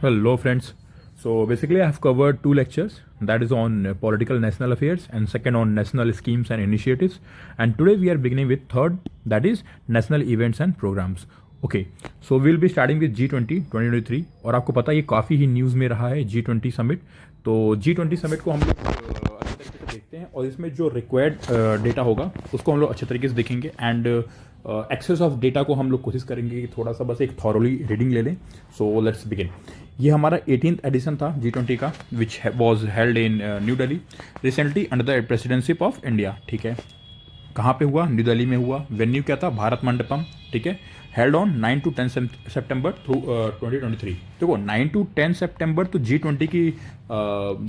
Hello, friends. So basically, I have covered two lectures. That is on political national affairs, and second on national schemes and initiatives. And today we are beginning with third, that is national events and programs. Okay, so we'll be starting with G20 2023. और आपको पता है ये काफ़ी ही news में रहा है G20 summit. तो G20 समिट को हम लोग अच्छे तरीके से देखते हैं और इसमें जो रिक्वायर्ड डेटा होगा उसको हम लोग अच्छे तरीके से देखेंगे. एंड एक्सेस ऑफ डेटा को हम लोग कोशिश करेंगे कि थोड़ा सा बस एक थॉरली रीडिंग ले लें. So let's begin. ये हमारा 18th एडिशन था G20 का, which was held in New Delhi recently under the presidency of India. ठीक है, कहाँ पे हुआ? न्यू दिल्ली में हुआ. वेन्यू क्या था? भारत मंडपम. ठीक है, हेल्ड ऑन 9 to 10 सितंबर 2023. देखो 9 to 10 सितंबर तो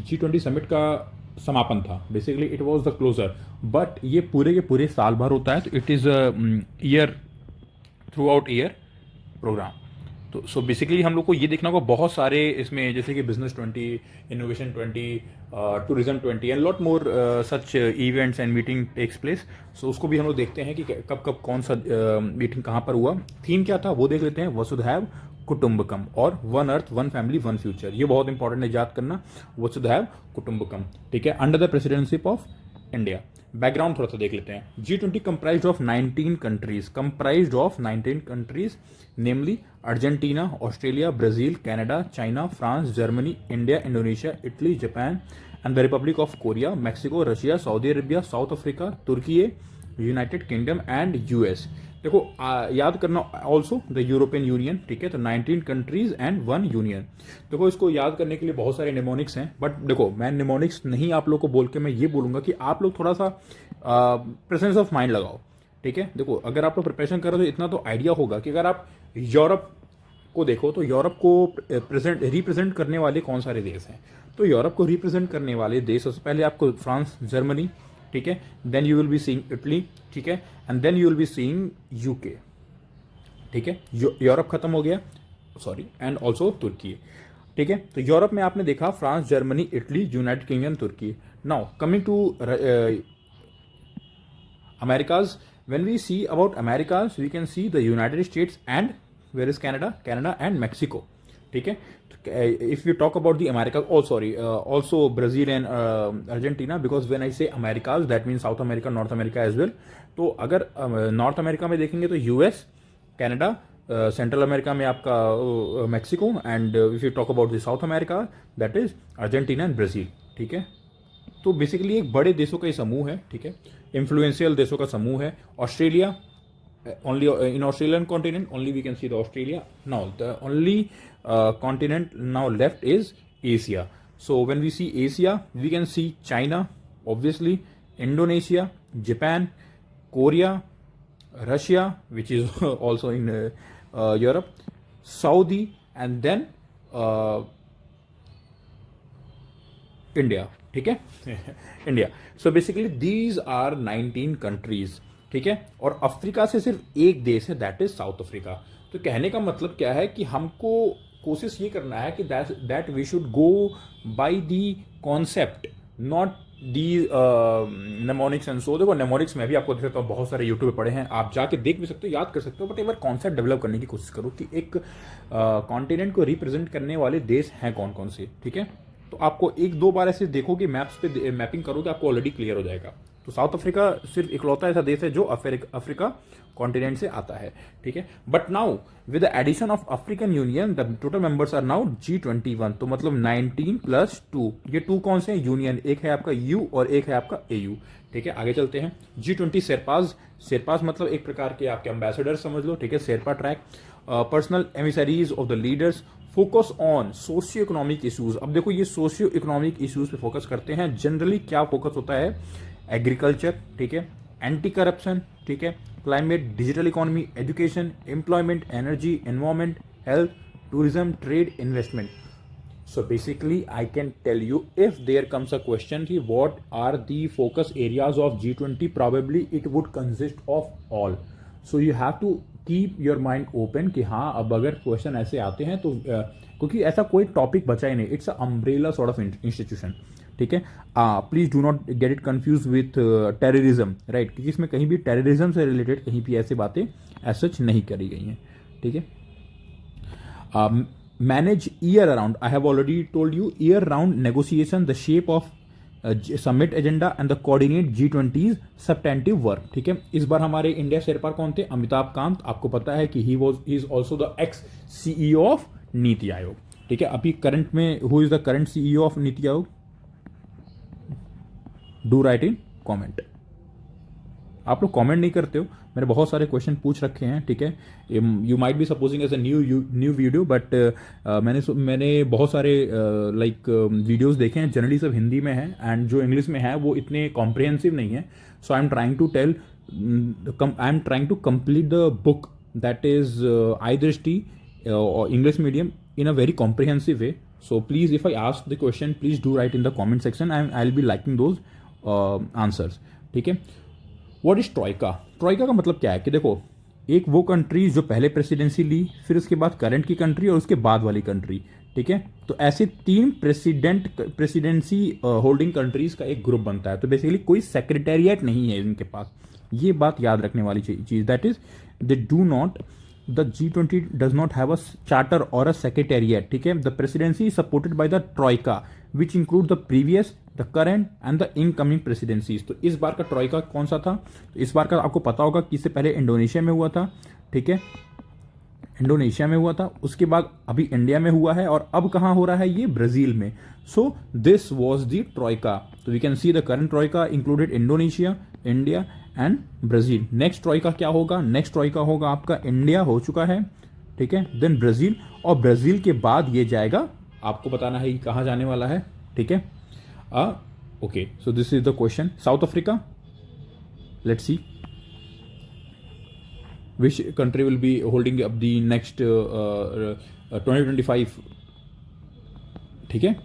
G20 समिट का समापन था. Basically it was the closure, but ये पूरे के पूरे साल भर होता है, तो it is year throughout year program. तो सो बेसिकली हम लोग को ये देखना होगा बहुत सारे इसमें, जैसे कि business 20, innovation 20, tourism 20 and lot more such events and meeting takes place. So उसको भी हम लोग देखते हैं कि कब कब कौन सा मीटिंग कहाँ पर हुआ. थीम क्या था वो देख लेते हैं. वसुधैव कुटुंबकम और one earth one family one future. ये बहुत इंपॉर्टेंट है याद करना. वसुधैव कुटुंबकम. ठीक है, under the presidency of India. Background थोड़ा सा देख लेते हैं. G20 comprised of 19 countries, namely Argentina, Australia, Brazil, Canada, China, France, Germany, India, Indonesia, Italy, Japan, and the Republic of Korea, Mexico, Russia, Saudi Arabia, South Africa, Turkey, United Kingdom, and US. देखो याद करना also the European union. ठीक है, तो 19 countries and one union. देखो इसको याद करने के लिए बहुत सारे निमोनिक्स हैं, बट देखो मैं निमोनिक्स नहीं आप लोग को बोल के मैं ये बोलूंगा कि आप लोग थोड़ा सा प्रेजेंस ऑफ माइंड लगाओ. ठीक है, देखो अगर आप लोग प्रिपरेशन करो तो इतना तो आइडिया होगा कि अगर आप यूरोप को देखो तो यूरोप को रिप्रेजेंट करने वाले कौन सारे देश हैं. तो यूरोप को रिप्रेजेंट करने वाले देश सबसे पहले आपको फ्रांस, जर्मनी. ठीक है, then you will be seeing Italy. ठीक है, and then you will be seeing UK. ठीक है, यूरोप खत्म हो गया, सॉरी, एंड ऑल्सो तुर्की. ठीक है, तो यूरोप में आपने देखा France, Germany, Italy, United Kingdom, तुर्की. Now coming to Americas. when we see about Americas we can see the United States and where is Canada and Mexico. ठीक है, if we talk about the America, also Brazil and Argentina, because when I say Americas that means South America, North America as well. तो अगर north America में देखेंगे तो US, Canada, central America में आपका Mexico, and if you talk about the south America that is Argentina and Brazil. ठीक है, तो बेसिकली एक बड़े देशों का ये समूह है. ठीक है, इन्फ्लुएंशियल देशों का समूह है. Australia, only in Australian continent only we can see the Australia. Now the only continent now left is Asia. So when we see Asia we can see China, obviously, Indonesia, Japan, Korea, Russia, which is also in Europe, Saudi, and then India. ठीक है, India. So basically these are 19 countries. ठीक है, और Africa से सिर्फ एक देश है, दैट इज साउथ अफ्रीका. तो कहने का मतलब क्या है कि हमको कोशिश ये करना है कि that we should go by the concept, not the mnemonics and so. देखो नेमोनिक्स में भी आपको देख सकता हूँ, बहुत सारे यूट्यूब पे पढ़े हैं, आप जाके देख भी सकते हो, याद कर सकते हो, बट एक बार कॉन्सेप्ट डेवलप करने की कोशिश करो कि एक कॉन्टिनेंट को रिप्रेजेंट करने वाले देश हैं कौन कौन से. ठीक है, तो आपको एक दो बार ऐसे देखो कि मैप्स पे मैपिंग करोगे, आपको ऑलरेडी क्लियर हो जाएगा. तो साउथ अफ्रीका सिर्फ इकलौता ऐसा देश है जो अफ्रीका कॉन्टिनेंट से आता है. ठीक है, but now with the addition of African Union the total members are now G21. तो मतलब 19 + 2. ये 2 कौन से हैं? यूनियन. एक है आपका यू और एक है आपका AU. ठीक है, आगे चलते हैं. G20 शेरपाज मतलब एक प्रकार के आपके एम्बेसडर समझ लो. ठीक है, Sherpa track, personal emissaries of the leaders, focus on socio economic issues. अब देखो ये सोशियो इकोनॉमिक इशूज पे फोकस करते हैं. जनरली क्या फोकस होता है? एग्रीकल्चर. ठीक है, एंटी करप्शन. ठीक है, climate, digital economy, education, employment, energy, environment, health, tourism, trade, investment. So basically I can tell you, if there comes a question ki what are the focus areas of G20, probably it would consist of all. So you have to keep your mind open कि हाँ अब अगर question ऐसे आते हैं तो क्योंकि ऐसा कोई टॉपिक बचा ही नहीं. It's a umbrella sort of institution. ठीक है, please do not get it confuse with terrorism, right, क्योंकि इसमें कहीं भी टेररिज्म से रिलेटेड कहीं भी ऐसी बातें एज सच नहीं करी गई हैं. ठीक है, manage year around, I have already told you, year round negotiation, the shape of summit agenda and the coordinate G20 substantive work. ठीक है, इस बार हमारे इंडिया शेरपार कौन थे? अमिताभ कांत। आपको पता है कि he is also the x CEO of NITI Aayog. ठीक है, अभी करंट में who is the current CEO of NITI Aayog? Do right in comment. आप लोग कमेंट नहीं करते हो, मैंने बहुत सारे पूछ रखे हैं। ठीक है, you might be supposing as a new video, but मैंने बहुत सारे वीडियोस देखे हैं, जनरली सब हिंदी में है, एंड जो इंग्लिश में है वो इतने कॉम्प्रिहेंसिव नहीं है। So I am trying to complete the book that is I Drishti English medium in a very comprehensive way. So please, if I ask the question, please do write in the comment section and I'll be liking those answers. ठीक है, what is ट्रॉइका? ट्रॉइका का मतलब क्या है कि देखो, एक वो कंट्री जो पहले प्रेसिडेंसी ली, फिर उसके बाद करंट की कंट्री और उसके बाद वाली कंट्री। ठीक है, तो ऐसे 3 प्रेसिडेंसी होल्डिंग कंट्रीज का एक ग्रुप बनता है। तो बेसिकली कोई सेक्रेटेरिएट नहीं है इनके पास, ये बात याद रखने वाली चीज। That is they do not, the G20 does not have a charter or a secretariat. ठीक है, the presidency is supported by the troika which includes the previous, the current and the incoming presidencies. तो इस बार का ट्रॉइका कौन सा था? तो इस बार का आपको पता होगा कि इससे पहले इंडोनेशिया में हुआ था। ठीक है, इंडोनेशिया में हुआ था, उसके बाद अभी इंडिया में हुआ है, और अब कहाँ हो रहा है? ये ब्राजील में। So this was the troika. तो we can see the current troika included Indonesia, India and Brazil. Next troika क्या होगा? नेक्स्ट ट्रॉइका होगा आपका, इंडिया हो चुका है। ठीक है, देन ब्राजील, और ब्राजील के बाद ये जाएगा, आपको बताना है कहाँ जाने वाला है। ठीक है, okay, so this is the question. South Africa, let's see which country will be holding up the next 2025, ठीक है,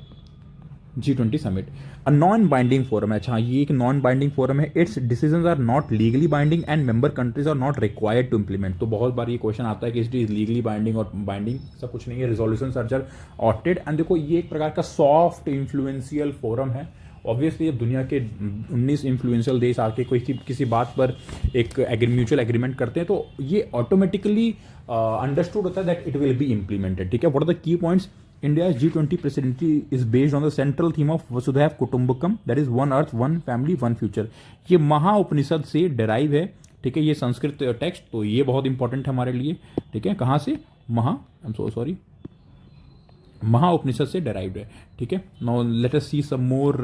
G20 summit. A non binding forum है। अच्छा, ये एक नॉन बाइंडिंग फोरम है। Its decisions are not legally binding and member countries are not required to implement. तो बहुत बार ये क्वेश्चन आता है कि इट इज लीगली बाइंडिंग और बाइंडिंग, सब कुछ नहीं है। Resolution are just opted. And देखो, ये एक प्रकार का सॉफ्ट इन्फ्लुएंशियल फोरम है। ऑब्वियसली अब दुनिया के 19 इन्फ्लुएंशियल देश आके कोई किसी बात पर एक म्यूचुअल एग्रीमेंट करते हैं, तो ये ऑटोमेटिकली अंडरस्टूड होता है that it will be implemented. ठीक है, what are the key points? India's G20 presidency is based on the central theme of Vasudhaiv Kutumbakam, that is one earth, one family, one future. ये महा उपनिषद से derive है। ठीक है, ये Sanskrit text, तो ये बहुत इंपॉर्टेंट है हमारे लिए। ठीक है, कहाँ से? महा उपनिषद से डेराइव्ड है। ठीक है, now let us see some more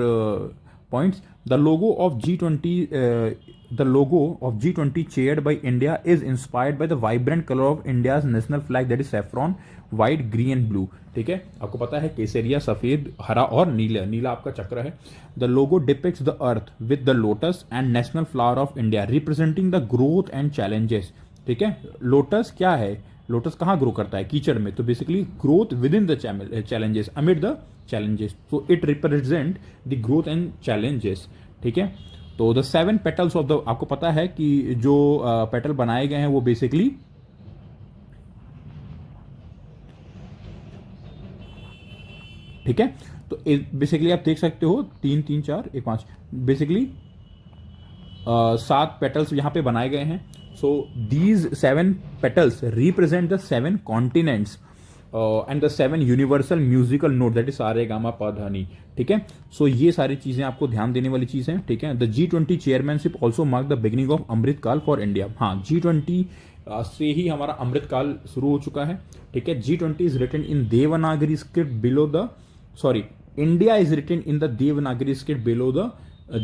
points. The logo of G20 chaired by India is inspired by the vibrant color of India's national flag, that is saffron, white, green and blue. ठीक है, आपको पता है केसरिया, सफेद, हरा और नीला। नीला आपका चक्र है। The logo depicts the earth with the lotus and national flower of India, representing the growth and challenges. ठीक है, लोटस क्या है? लोटस कहाँ ग्रो करता है? कीचड़ में। तो basically growth within the challenges, amid the challenges. तो it represent the growth and challenges. ठीक है, तो द 7 पेटल्स ऑफ द, आपको पता है कि जो पेटल बनाए गए हैं वो बेसिकली ठीक है, तो बेसिकली आप देख सकते हो 3 3 4 1 5, बेसिकली 7 पेटल्स यहां पे बनाए गए हैं। So these 7 petals represent the 7 continents and the 7 universal musical note, that is सारे गामा पा धा नी। ठीक है, सो ये सारी चीजें आपको ध्यान देने वाली चीजें हैं। ठीक है, the G20 chairmanship also mark the beginning of Amrit Kaal for India. हाँ, G20 से ही हमारा अमृत काल शुरू हो चुका है। ठीक है, G20 is written in Devanagari script below the, sorry, India is written in the Devanagari script below the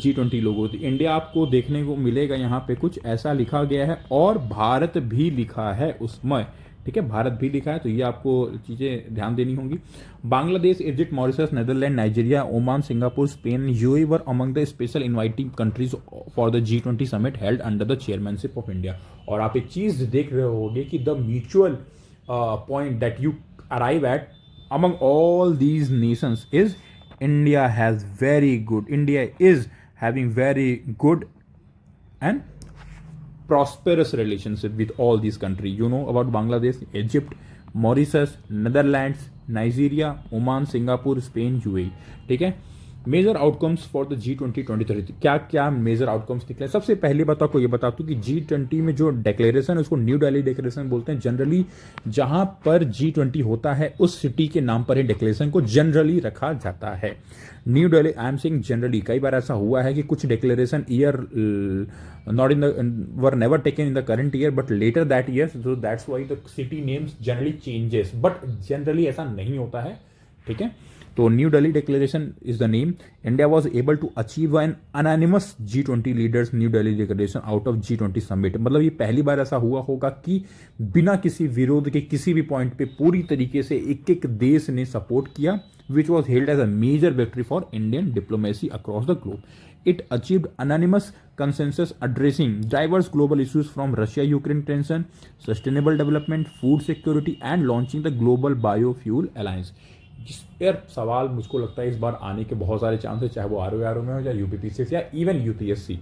G20 logo. India आपको देखने को मिलेगा यहाँ पे कुछ ऐसा लिखा गया है, और भारत भी लिखा है उसमें। ठीक है, भारत भी लिखा है, तो ये आपको चीजें ध्यान देनी होंगी। Bangladesh, Egypt, Mauritius, Netherland, Nigeria, Oman, Singapore, Spain, UAE were among the special inviting countries for the G20 summit held under the chairmanship of India. और आप एक चीज देख रहे होगे कि the mutual point that you arrive at among all these nations is India is having very good and prosperous relationship with all these countries. You know about Bangladesh, Egypt, Mauritius, Netherlands, Nigeria, Oman, Singapore, Spain, UAE. ठीक है, major outcomes for the G20 2030, क्या क्या major outcomes निकले? सबसे पहली बात आपको ये बताता हूँ कि G20 में जो डिक्लेरेशन है उसको न्यू दिल्ली डिक्लेरेशन बोलते हैं। जनरली जहां पर G20 होता है उस सिटी के नाम पर ही डिक्लेरेशन को जनरली रखा जाता है। New Delhi, I am saying generally, कई बार ऐसा हुआ है कि कुछ declaration year not in the were never taken in the current year but later that year, so that's why the city names generally changes, but generally ऐसा नहीं होता है। ठीक है, तो New Delhi declaration is the name. India was able to achieve an unanimous G20 leaders New Delhi declaration out of G20 summit. मतलब ये पहली बार ऐसा हुआ होगा कि बिना किसी विरोध के किसी भी पॉइंट पे पूरी तरीके से एक एक देश ने सपोर्ट किया, which was held as a major victory for Indian diplomacy across the globe. It achieved unanimous consensus addressing diverse global issues from Russia-Ukraine tension, sustainable development, food security, and launching the Global Biofuel Alliance। जिस पर सवाल मुझको लगता है इस बार आने के बहुत सारे चांस है, चाहे वो ROE में हो या UPPCS या even UPSC।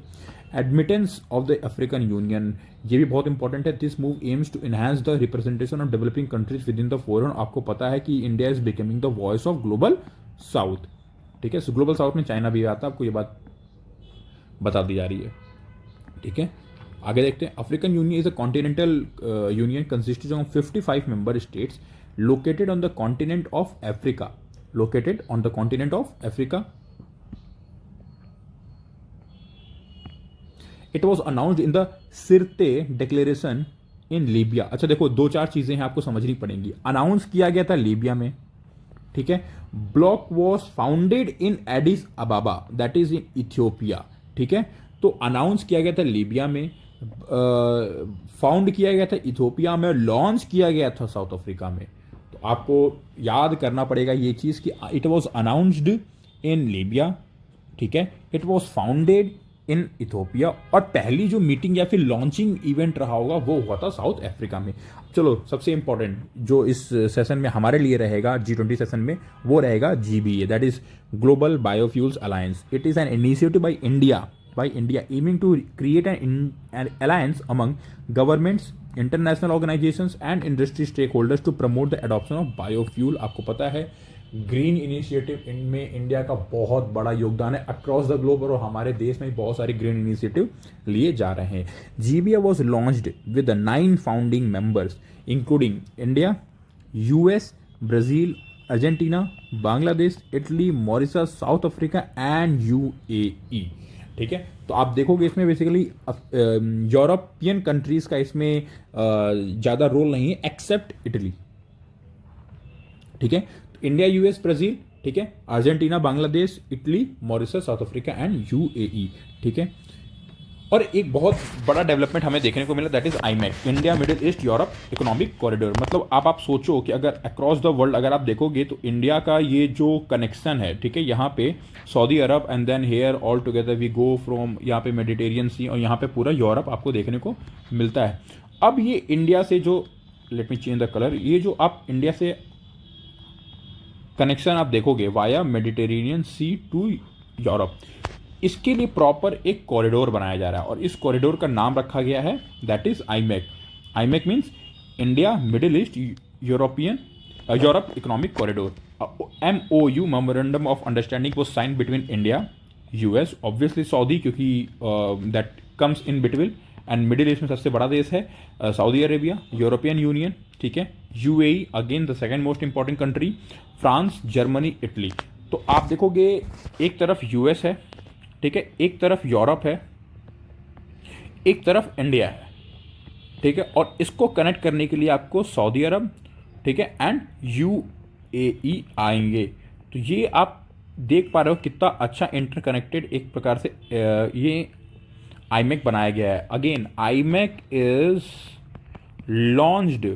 Admittance of the African Union, ये भी बहुत इंपॉर्टेंट है। This move aims to enhance the representation of developing countries within the forum. आपको पता है कि India is becoming the voice of global south. ठीक है, सो ग्लोबल साउथ में चाइना भी आता है, आपको ये बात बता दी जा रही है। ठीक है, आगे देखते हैं। African union is a continental union consisting of 55 member states located on the continent of Africa, located on the continent of Africa. It was announced in the Sirte Declaration in Libya। अच्छा देखो, दो चार चीजें हैं आपको समझनी पड़ेंगी। Announce किया गया था लीबिया में, ठीक है। Block was founded in Aedes अबाबा, that is in Ethiopia, ठीक है। तो अनाउंस किया गया था लीबिया में, फाउंड किया गया था इथियोपिया में, लॉन्च किया गया था साउथ अफ्रीका में। तो आपको याद करना पड़ेगा ये चीज कि it was announced in Libya, ठीक है, it was founded in Ethiopia, और पहली जो मीटिंग या फिर लॉन्चिंग इवेंट रहा होगा वो हुआ था साउथ अफ्रीका में। चलो, सबसे इंपॉर्टेंट जो इस सेशन में हमारे लिए रहेगा G20 सेशन में, वो रहेगा GBA, that is global biofuels alliance. It is an initiative by India aiming to create an alliance among governments, international organisations and industry stakeholders to promote the adoption of biofuel. आपको पता है green initiative इनमें India का बहुत बड़ा योगदान है across the globe, और हमारे देश में बहुत सारे ग्रीन इनिशिएटिव लिए जा रहे हैं। GBA was launched with 9 founding members including India, US, Brazil, Argentina, Bangladesh, Italy, Mauritius, south Africa and UAE, ठीक है। तो आप देखोगे इसमें बेसिकली यूरोपियन कंट्रीज का इसमें ज़्यादा रोल नहीं है एक्सेप्ट इटली, ठीक है। इंडिया, US, ब्राजील, ठीक है, Argentina, Bangladesh, Italy, Mauritius, south Africa and UAE, ठीक है। और एक बहुत बड़ा डेवलपमेंट हमें देखने को मिला, that is IMEC, India Middle East Europe economic corridor. मतलब आप सोचो कि अगर अक्रॉस द वर्ल्ड अगर आप देखोगे तो इंडिया का ये जो कनेक्शन है, ठीक है, यहाँ पे Saudi Arab and then here all together we go from यहाँ पे मेडिटेरियन सी, और यहाँ पे पूरा यूरोप आपको देखने को मिलता है। अब ये इंडिया से जो, let me change the colour, ये जो आप इंडिया से कनेक्शन आप देखोगे via Mediterranean sea to Europe, इसके लिए प्रॉपर एक कॉरिडोर बनाया जा रहा है, और इस कॉरिडोर का नाम रखा गया है that is IMEC। IMEC means India Middle East Europe economic corridor. MOU, memorandum of understanding, was sign between India, US, obviously Saudi, क्योंकि that comes in between, and middle east में सबसे बड़ा देश है सऊदी अरेबिया, यूरोपियन यूनियन, ठीक है, UAE again the second most important country, France, Germany, Italy. तो आप देखोगे एक तरफ US है, ठीक है, एक तरफ यूरोप है, एक तरफ इंडिया है, ठीक है, और इसको कनेक्ट करने के लिए आपको सऊदी अरब, ठीक है, एंड UAE आएंगे। तो ये आप देख पा रहे हो कितना अच्छा इंटरकनेक्टेड एक प्रकार से ये IMEC बनाया गया है। Again IMEC is launched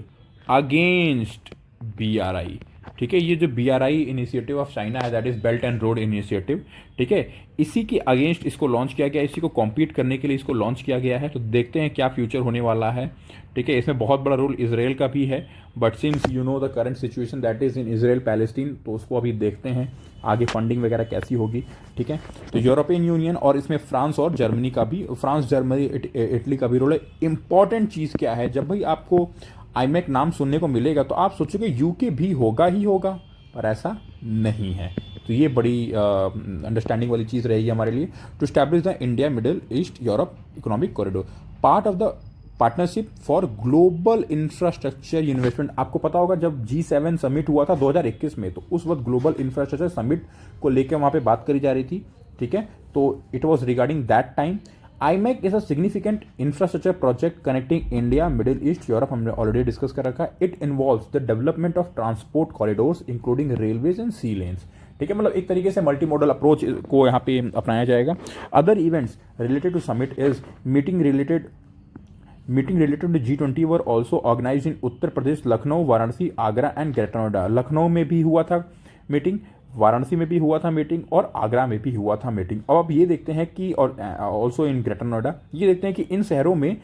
against BRI, ठीक है। ये जो BRI इनिशिएटिव ऑफ चाइना है, that is belt and road initiative, ठीक है, इसी के अगेंस्ट इसको लॉन्च किया गया, इसी को कॉम्पीट करने के लिए इसको लॉन्च किया गया है। तो देखते हैं क्या फ्यूचर होने वाला है, ठीक है। इसमें बहुत बड़ा रोल इसराइल का भी है, but since you know the current situation that is in Israel Palestine, तो उसको अभी देखते हैं आगे फंडिंग वगैरह कैसी होगी, ठीक है। तो यूरोपियन यूनियन और इसमें फ्रांस और जर्मनी का भी, फ्रांस, जर्मनी, इटली का भी रोल है। इंपॉर्टेंट चीज़ क्या है, जब भाई आपको IMEC नाम सुनने को मिलेगा तो आप सोचोगे UK भी होगा ही होगा, पर ऐसा नहीं है। तो ये बड़ी अंडरस्टैंडिंग वाली चीज़ रहेगी हमारे लिए। To establish the India Middle East Europe economic corridor, part of the partnership for global infrastructure investment. आपको पता होगा जब G7 समिट हुआ था 2021 में, तो उस वक्त ग्लोबल इंफ्रास्ट्रक्चर समिट को लेकर वहाँ पे बात करी जा रही थी, ठीक है। तो it was regarding that time. IMEC is a significant infrastructure project connecting India Middle East Europe, हमने ऑलरेडी डिस्कस कर रखा है। It involves the development of transport corridors including railways and sea lanes, ठीक है। मतलब एक तरीके से मल्टी मॉडल अप्रोच को यहाँ पे अपनाया जाएगा। Other events related to summit is meeting related to G20 were also organise in Uttar Pradesh, Lucknow, Varanasi, Agra and greater Noida. Lucknow में भी हुआ था मीटिंग, वाराणसी में भी हुआ था मीटिंग, और आगरा में भी हुआ था मीटिंग। अब आप ये देखते हैं कि, और ऑल्सो इन ग्रेटर नोएडा, ये देखते हैं कि इन शहरों में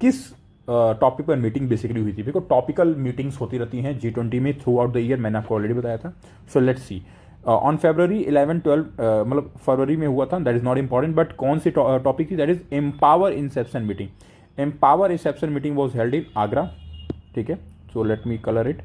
किस टॉपिक पर मीटिंग बेसिकली हुई थी। देखो टॉपिकल मीटिंग्स होती रहती हैं G20 में थ्रू आउट द ईयर, मैंने आपको ऑलरेडी बताया था। So let's see, on February 11-12 मतलब फरवरी में हुआ था, that is not important, but कौन सी टॉपिक थी, that is empower Inception meeting. Empower Inception meeting was held इन आगरा, ठीक है। So let me colour it,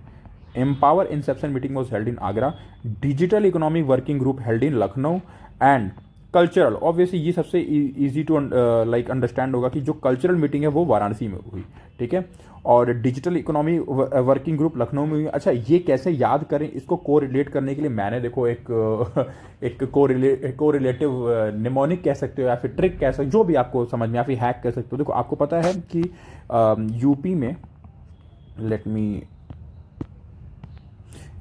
empower Inception meeting was held in Agra. Digital economic working group held in Lucknow. And cultural, obviously ये सबसे easy to like understand होगा कि जो cultural meeting है वो वाराणसी में हुई, ठीक है। और digital economy working group Lucknow में हुई। अच्छा, ये कैसे याद करें, इसको को रिलेट करने के लिए मैंने देखो एक को रिलेटिव निमोनिक कह सकते हो, या फिर ट्रिक कह सकते हो, जो भी आपको समझ में, या फिर हैक कह सकते हो। देखो आपको पता है कि यूपी में,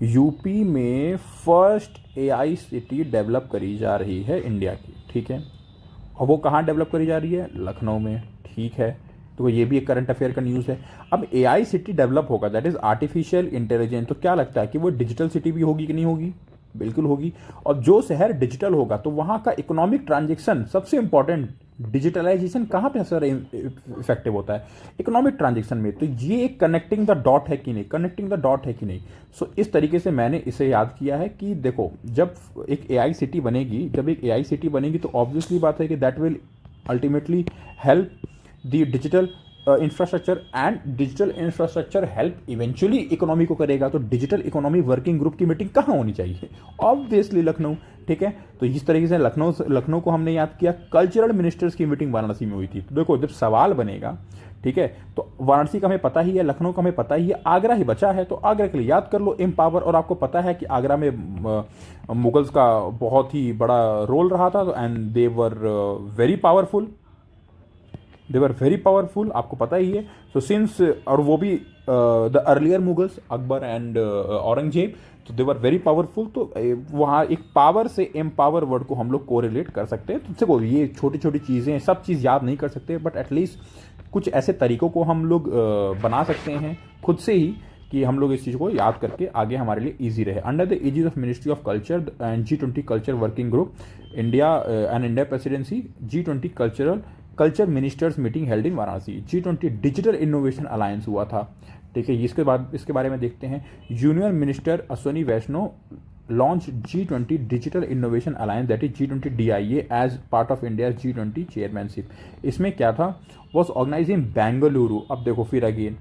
यूपी में फर्स्ट AI सिटी डेवलप करी जा रही है इंडिया की, ठीक है। और वो कहाँ डेवलप करी जा रही है, लखनऊ में, ठीक है। तो ये भी एक करंट अफेयर का न्यूज़ है। अब AI सिटी डेवलप होगा, दैट इज आर्टिफिशियल इंटेलिजेंस, तो क्या लगता है कि वो डिजिटल सिटी भी होगी कि नहीं होगी, बिल्कुल होगी। और जो शहर डिजिटल होगा तो वहाँ का इकोनॉमिक ट्रांजेक्शन, सबसे इंपॉर्टेंट, डिजिटलाइजेशन कहाँ पे असर इफेक्टिव होता है, इकोनॉमिक ट्रांजेक्शन में। तो ये एक कनेक्टिंग द डॉट है कि नहीं, सो इस तरीके से मैंने इसे याद किया है कि देखो जब एक AI सिटी बनेगी, तो ऑब्वियसली बात है कि that will ultimately help the digital infrastructure, and digital infrastructure help eventually economy को करेगा। तो डिजिटल इकोनॉमी वर्किंग ग्रुप की मीटिंग कहाँ होनी चाहिए, ऑब्वियसली लखनऊ, ठीक है। तो इस तरीके से लखनऊ को हमने याद किया। कल्चरल मिनिस्टर्स की मीटिंग वाराणसी में हुई थी। तो देखो जब सवाल बनेगा, ठीक है, तो वाराणसी का हमें पता ही है, लखनऊ का हमें पता ही है, आगरा ही बचा है, तो आगरा के लिए याद कर लो एम्पावर। और आपको पता है कि आगरा में मुगल्स का बहुत ही बड़ा रोल रहा था, and they were very powerful, आपको पता ही है। सो सिंस, और वो भी the earlier Mughals, Akbar and Aurangzeb, तो दे वर वेरी पावरफुल। तो वहाँ एक पावर से एम्पावर वर्ड को हम लोग कोरिलेट कर सकते हैं। तो देखो ये छोटी छोटी चीज़ें, सब चीज़ याद नहीं कर सकते, बट एटलीस्ट कुछ ऐसे तरीकों को हम लोग बना सकते हैं खुद से ही, कि हम लोग इस चीज़ को याद करके आगे हमारे लिए ईजी रहे। Under the aegis of ministry of culture and G20 culture working group, India presidency, G20 culture ministers meeting held in Varanasi. G20 digital innovation alliance हुआ था, ठीक है। इसके बारे में देखते हैं। Union minister Ashwini Vaishnaw launch G20 digital innovation alliance, that is G20 DIA as part of India G20 chairmanship. इसमें क्या था, वॉज ऑर्गेनाइज इन बेंगलुरु। अब देखो फिर अगेन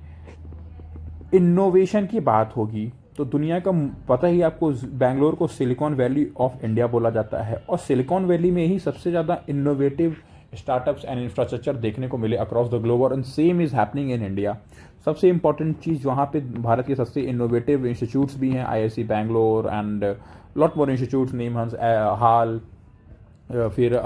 इनोवेशन की बात होगी तो दुनिया का पता ही आपको, बेंगलोर को सिलिकॉन वैली ऑफ इंडिया बोला जाता है, और सिलिकॉन वैली में ही सबसे ज़्यादा इनोवेटिव स्टार्टअप्स एंड इंफ्रास्ट्रक्चर देखने को मिले अक्रॉस द ग्लोब, और same is happening in India. सबसे इंपॉर्टेंट चीज़ वहाँ पे भारत के सबसे इनोवेटिव इंस्टीट्यूट्स भी हैं, IISc Bangalore and lot more institutes, name HAL, फिर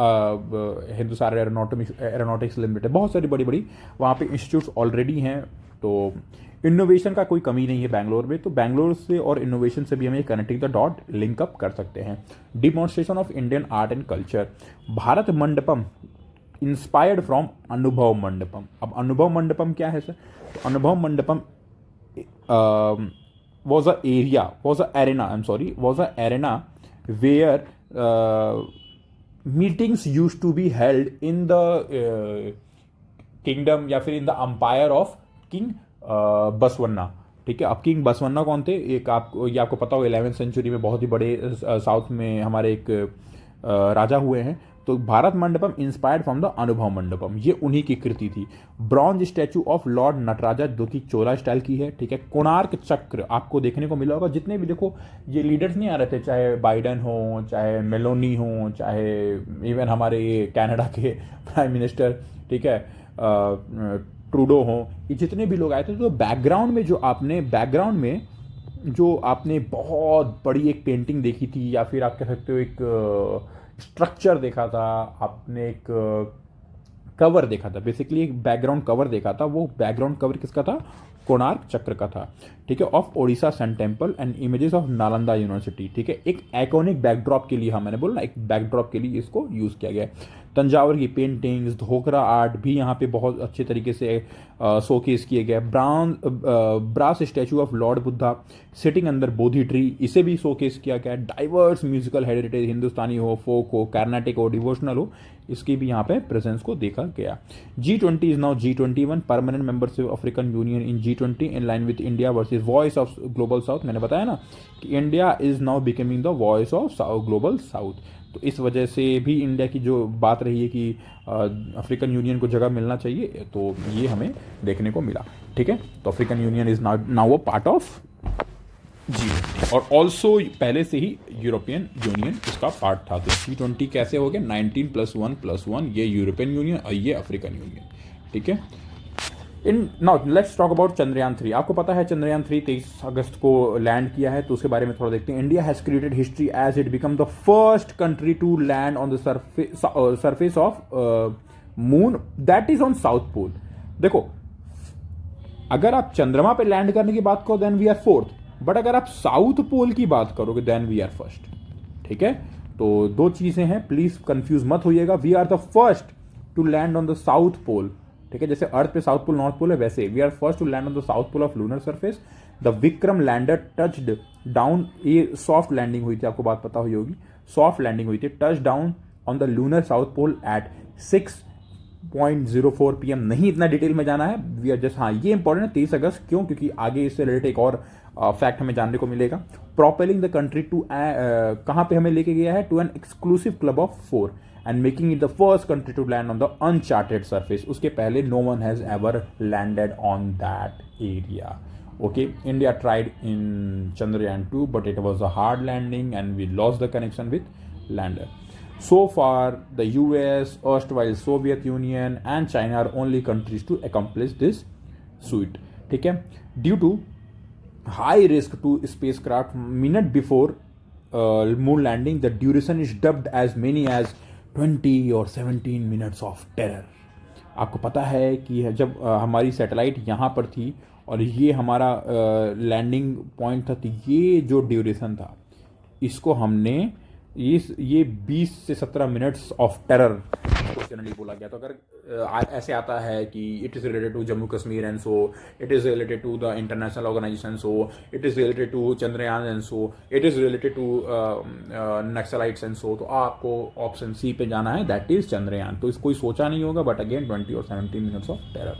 हिंदुस्तान एरोनॉटिक्स लिमिटेड, बहुत सारी बड़ी बड़ी वहाँ पे इंस्टीट्यूट्स ऑलरेडी हैं। तो इनोवेशन का कोई कमी नहीं है बैंगलोर में। तो बैंगलोर से और इनोवेशन से भी हमें कनेक्टिंग द डॉट लिंकअप कर सकते हैं। Demonstration of Indian art and culture, Bharat Mandapam inspired from अनुभव मंडपम। अब अनुभव मंडपम क्या है सर, तो अनुभव Mandapam was an arena where meetings used to be held in the kingdom या फिर in the empire of king Basavanna, ठीक है। अब किंग बसवन्ना कौन थे, एक ये आपको पता हो 11वीं सेंचुरी में बहुत ही बड़े साउथ में हमारे एक राजा हुए हैं, तो Bharat Mandapam inspired from the अनुभव मंडपम, ये उन्हीं की कृति थी। Bronze statue of Lord Nataraja जो कि चोला स्टाइल की है, ठीक है। कोणार्क चक्र आपको देखने को मिला होगा, जितने भी देखो ये लीडर्स नहीं आ रहे थे, चाहे बाइडन हो, चाहे मेलोनी हो, चाहे इवन हमारे ये कनाडा के प्राइम मिनिस्टर, ठीक है, ट्रूडो हो, ये जितने भी लोग आए थे, तो बैकग्राउंड में जो आपने बहुत बड़ी एक पेंटिंग देखी थी, या फिर आप कह सकते हो एक स्ट्रक्चर देखा था, आपने एक कवर देखा था, बेसिकली एक बैकग्राउंड कवर देखा था। वो बैकग्राउंड कवर किसका था? कोणार्क चक्र का था, ठीक है। Of Odisha sun temple and images of Nalanda university, ठीक है। एक आइकॉनिक बैकड्रॉप के लिए, हाँ मैंने बोला ना, एक बैकड्रॉप के लिए इसको यूज किया गया है। तंजावर की पेंटिंग्स, ढोकरा आर्ट भी यहाँ पे बहुत अच्छे तरीके से शोकेस किए गए। Brass statue of lord Buddha sitting under Bodhi tree, इसे भी शोकेस किया गया। डाइवर्स म्यूजिकल हेरिटेज, हिंदुस्तानी हो, फोक हो, कार्नाटिक हो, डिवोशनल हो, इसकी भी यहाँ पे प्रेजेंस को देखा गया। G20 is now G21 permanent membership African union in G20 in line with India versus voice of global south. मैंने बताया ना कि India is now becoming the voice of global south. तो इस वजह से भी इंडिया की जो बात रही है कि अफ्रीकन यूनियन को जगह मिलना चाहिए, तो ये हमें देखने को मिला, ठीक है। तो African union is now a part of G20 और ऑल्सो पहले से ही यूरोपियन यूनियन इसका पार्ट था। तो G20 कैसे हो गया? 19+1+1, ये यूरोपियन यूनियन और ये अफ्रीकन यूनियन, ठीक है। In now let's talk about Chandrayaan 3। आपको पता है चंद्रयान 3 23 अगस्त को लैंड किया है, तो उसके बारे में थोड़ा देखते हैं। India has created history as it become the first country to land on the surface of moon that is on south pole. देखो, अगर आप चंद्रमा पे लैंड करने की बात करो then we are fourth, but अगर आप साउथ पोल की बात करोगे देन वी आर फर्स्ट, ठीक है। तो दो चीजें हैं, प्लीज कंफ्यूज मत होइएगा। We are the first to land on the south pole, ठीक है। जैसे अर्थ पे साउथ पोल नॉर्थ पोल है, वैसे we are first to land on the south pole of lunar surface. The Vikram lander touched down, ये soft landing हुई थी, आपको बात पता हुई होगी, सॉफ्ट लैंडिंग हुई थी। Touch down on the lunar south pole at 6:04 PM। नहीं इतना डिटेल में जाना है, वी आर जस्ट, हाँ ये इंपॉर्टेंट है 23 अगस्त, क्यों? क्योंकि आगे इससे रिलेटेड एक और फैक्ट हमें जानने को मिलेगा। प्रोपेलिंग द कंट्री टू, कहां पे हमें लेके गया है? To an exclusive club of 4 and making it the first country to land on the uncharted surface. उसके पहले no one has ever landed on that area. Okay, India tried in Chandrayaan 2 but it was a hard landing and we lost the connection with lander. So far, the US, erstwhile Soviet Union and China are only countries to accomplish this feat. ठीक है, due to high risk to spacecraft minute before moon landing, the duration is dubbed as many as 20 or 17 minutes of terror. आपको पता है कि जब हमारी satellite यहाँ पर थी और ये हमारा लैंडिंग पॉइंट था, तो ये जो ड्यूरेशन था इसको हमने ये 20 से 17 मिनट्स ऑफ टेरर जनरली बोला गया। तो अगर ऐसे आता है कि it is related to Jammu Kashmir and so, it is related to the international organisation so, it is related to Chandrayaan and so, it is related to naxalites and so, तो आपको ऑप्शन सी पे जाना है, दैट इज चंद्रयान। तो इसको कोई सोचा नहीं होगा, बट अगेन 20 और 17 मिनट्स ऑफ टेरर।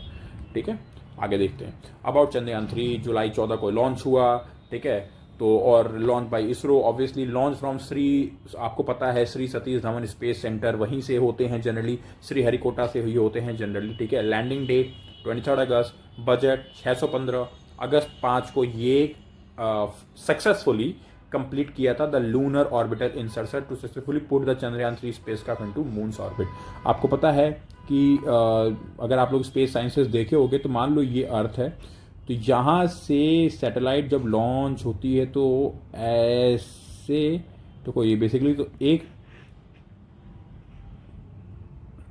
ठीक है, आगे देखते हैं। अबाउट चंद्रयान 3 जुलाई 14 को लॉन्च हुआ, ठीक है। तो और launch by ISRO, obviously launch from Shri, आपको पता है श्री सतीश धवन स्पेस सेंटर, वहीं से होते हैं जनरली, श्री हरिकोटा से ही होते हैं जनरली, ठीक है। लैंडिंग डेट 23 अगस्त, बजट 615, अगस्त 5 को ये सक्सेसफुली कंप्लीट किया था the lunar orbital insertion to successfully put the Chandrayaan 3 spacecraft into moon's orbit. आपको पता है कि अगर आप लोग स्पेस साइंसेस देखे होंगे तो मान लो ये अर्थ है, तो यहाँ से सैटेलाइट जब लॉन्च होती है तो ऐसे, तो कोई बेसिकली तो एक,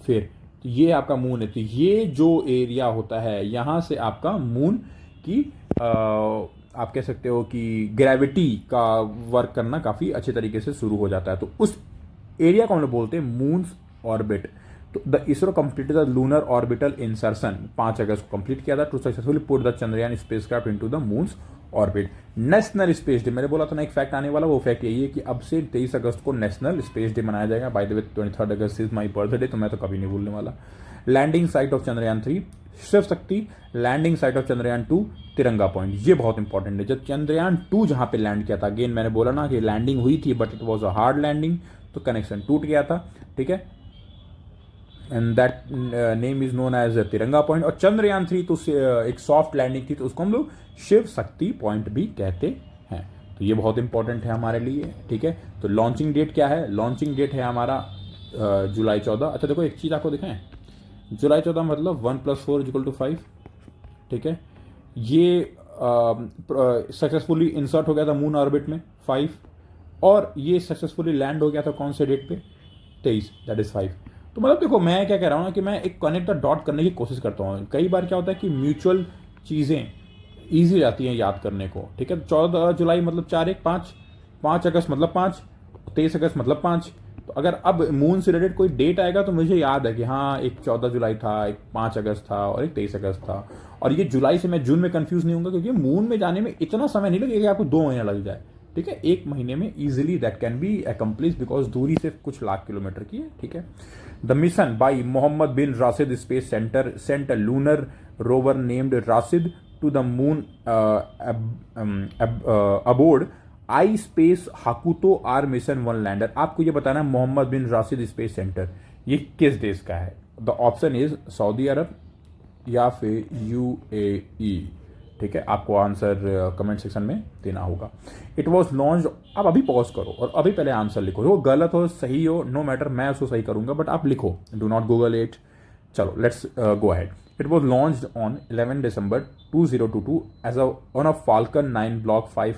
फिर तो ये आपका मून है, तो ये जो एरिया होता है यहाँ से आपका मून की आप कह सकते हो कि ग्रेविटी का वर्क करना काफ़ी अच्छे तरीके से शुरू हो जाता है। तो उस एरिया को हम लोग बोलते हैं मून्स ऑर्बिट। तो the ISRO completed the lunar orbital insertion 5 अगस्त को कंप्लीट किया था to successfully put the Chandrayaan spacecraft into the moon's orbit. National space day, मैंने बोला था ना एक फैक्ट आने वाला, वो फैक्ट यही है कि अब से 23 अगस्त को नेशनल स्पेस डे मनाया जाएगा। By the way 23 August is my birthday, तो मैं तो कभी नहीं भूलने वाला। Landing site of Chandrayaan 3 Shiv Shakti, landing site of Chandrayaan 2 तिरंगा पॉइंट। ये बहुत इंपॉर्टेंट है। जब चंद्रयान 2 जहां पे लैंड किया था, अगेन मैंने बोला ना कि लैंडिंग हुई थी but it was a hard landing, तो कनेक्शन टूट गया था, ठीक है। And that name is known as Tiranga point. और चंद्रयान 3 तो एक सॉफ्ट लैंडिंग थी, तो उसको हम लोग शिव शक्ति पॉइंट भी कहते हैं। तो ये बहुत इंपॉर्टेंट है हमारे लिए, ठीक है। तो लॉन्चिंग डेट क्या है? लॉन्चिंग डेट है हमारा जुलाई 14। अच्छा देखो एक चीज़ आपको दिखाएं, जुलाई 14 मतलब 1 + 4 = 5, ठीक है। ये सक्सेसफुली इंसर्ट हो गया था मून ऑर्बिट में 5, और ये सक्सेसफुली लैंड हो गया था कौन से डेट पे? 23, दैट इज 5। तो मतलब देखो मैं क्या कह रहा हूँ ना कि मैं एक कनेक्ट द डॉट करने की कोशिश करता हूँ। कई बार क्या होता है कि म्यूचुअल चीज़ें ईजी जाती हैं याद करने को, ठीक है। 14 जुलाई मतलब 4 1 5, 5 अगस्त मतलब 5, 23 अगस्त मतलब 5। तो अगर अब मून से रिलेटेड कोई डेट आएगा तो मुझे याद है कि हाँ एक 14 जुलाई था, एक 5 अगस्त था और एक 23 अगस्त था। और ये जुलाई से मैं जून में कंफ्यूज नहीं होऊंगा, क्योंकि मून में जाने में इतना समय नहीं लगेगा कि आपको 2 महीने लग जाए, ठीक है। 1 महीने में easily that can be accomplish, because दूरी सिर्फ कुछ लाख किलोमीटर की है, ठीक है। The mission by Mohammed bin Rashid space centre sent a lunar rover named Rashid to the moon aboard ispace Hakuto R mission 1 lander. आपको ये बताना है Mohammed bin Rashid space centre ये किस देश का है? The option is Saudi Arabia या फिर UAE, ठीक है। आपको आंसर कमेंट सेक्शन में देना होगा। इट वॉज लॉन्च, आप अभी पॉज करो और अभी पहले आंसर लिखो, वो गलत हो सही हो नो मैटर, मैं उसको सही करूंगा, बट आप लिखो, डू नॉट गूगल इट। चलो let's go ahead. It was launched on 11 December 2022 as on a Falcon 9 Block 5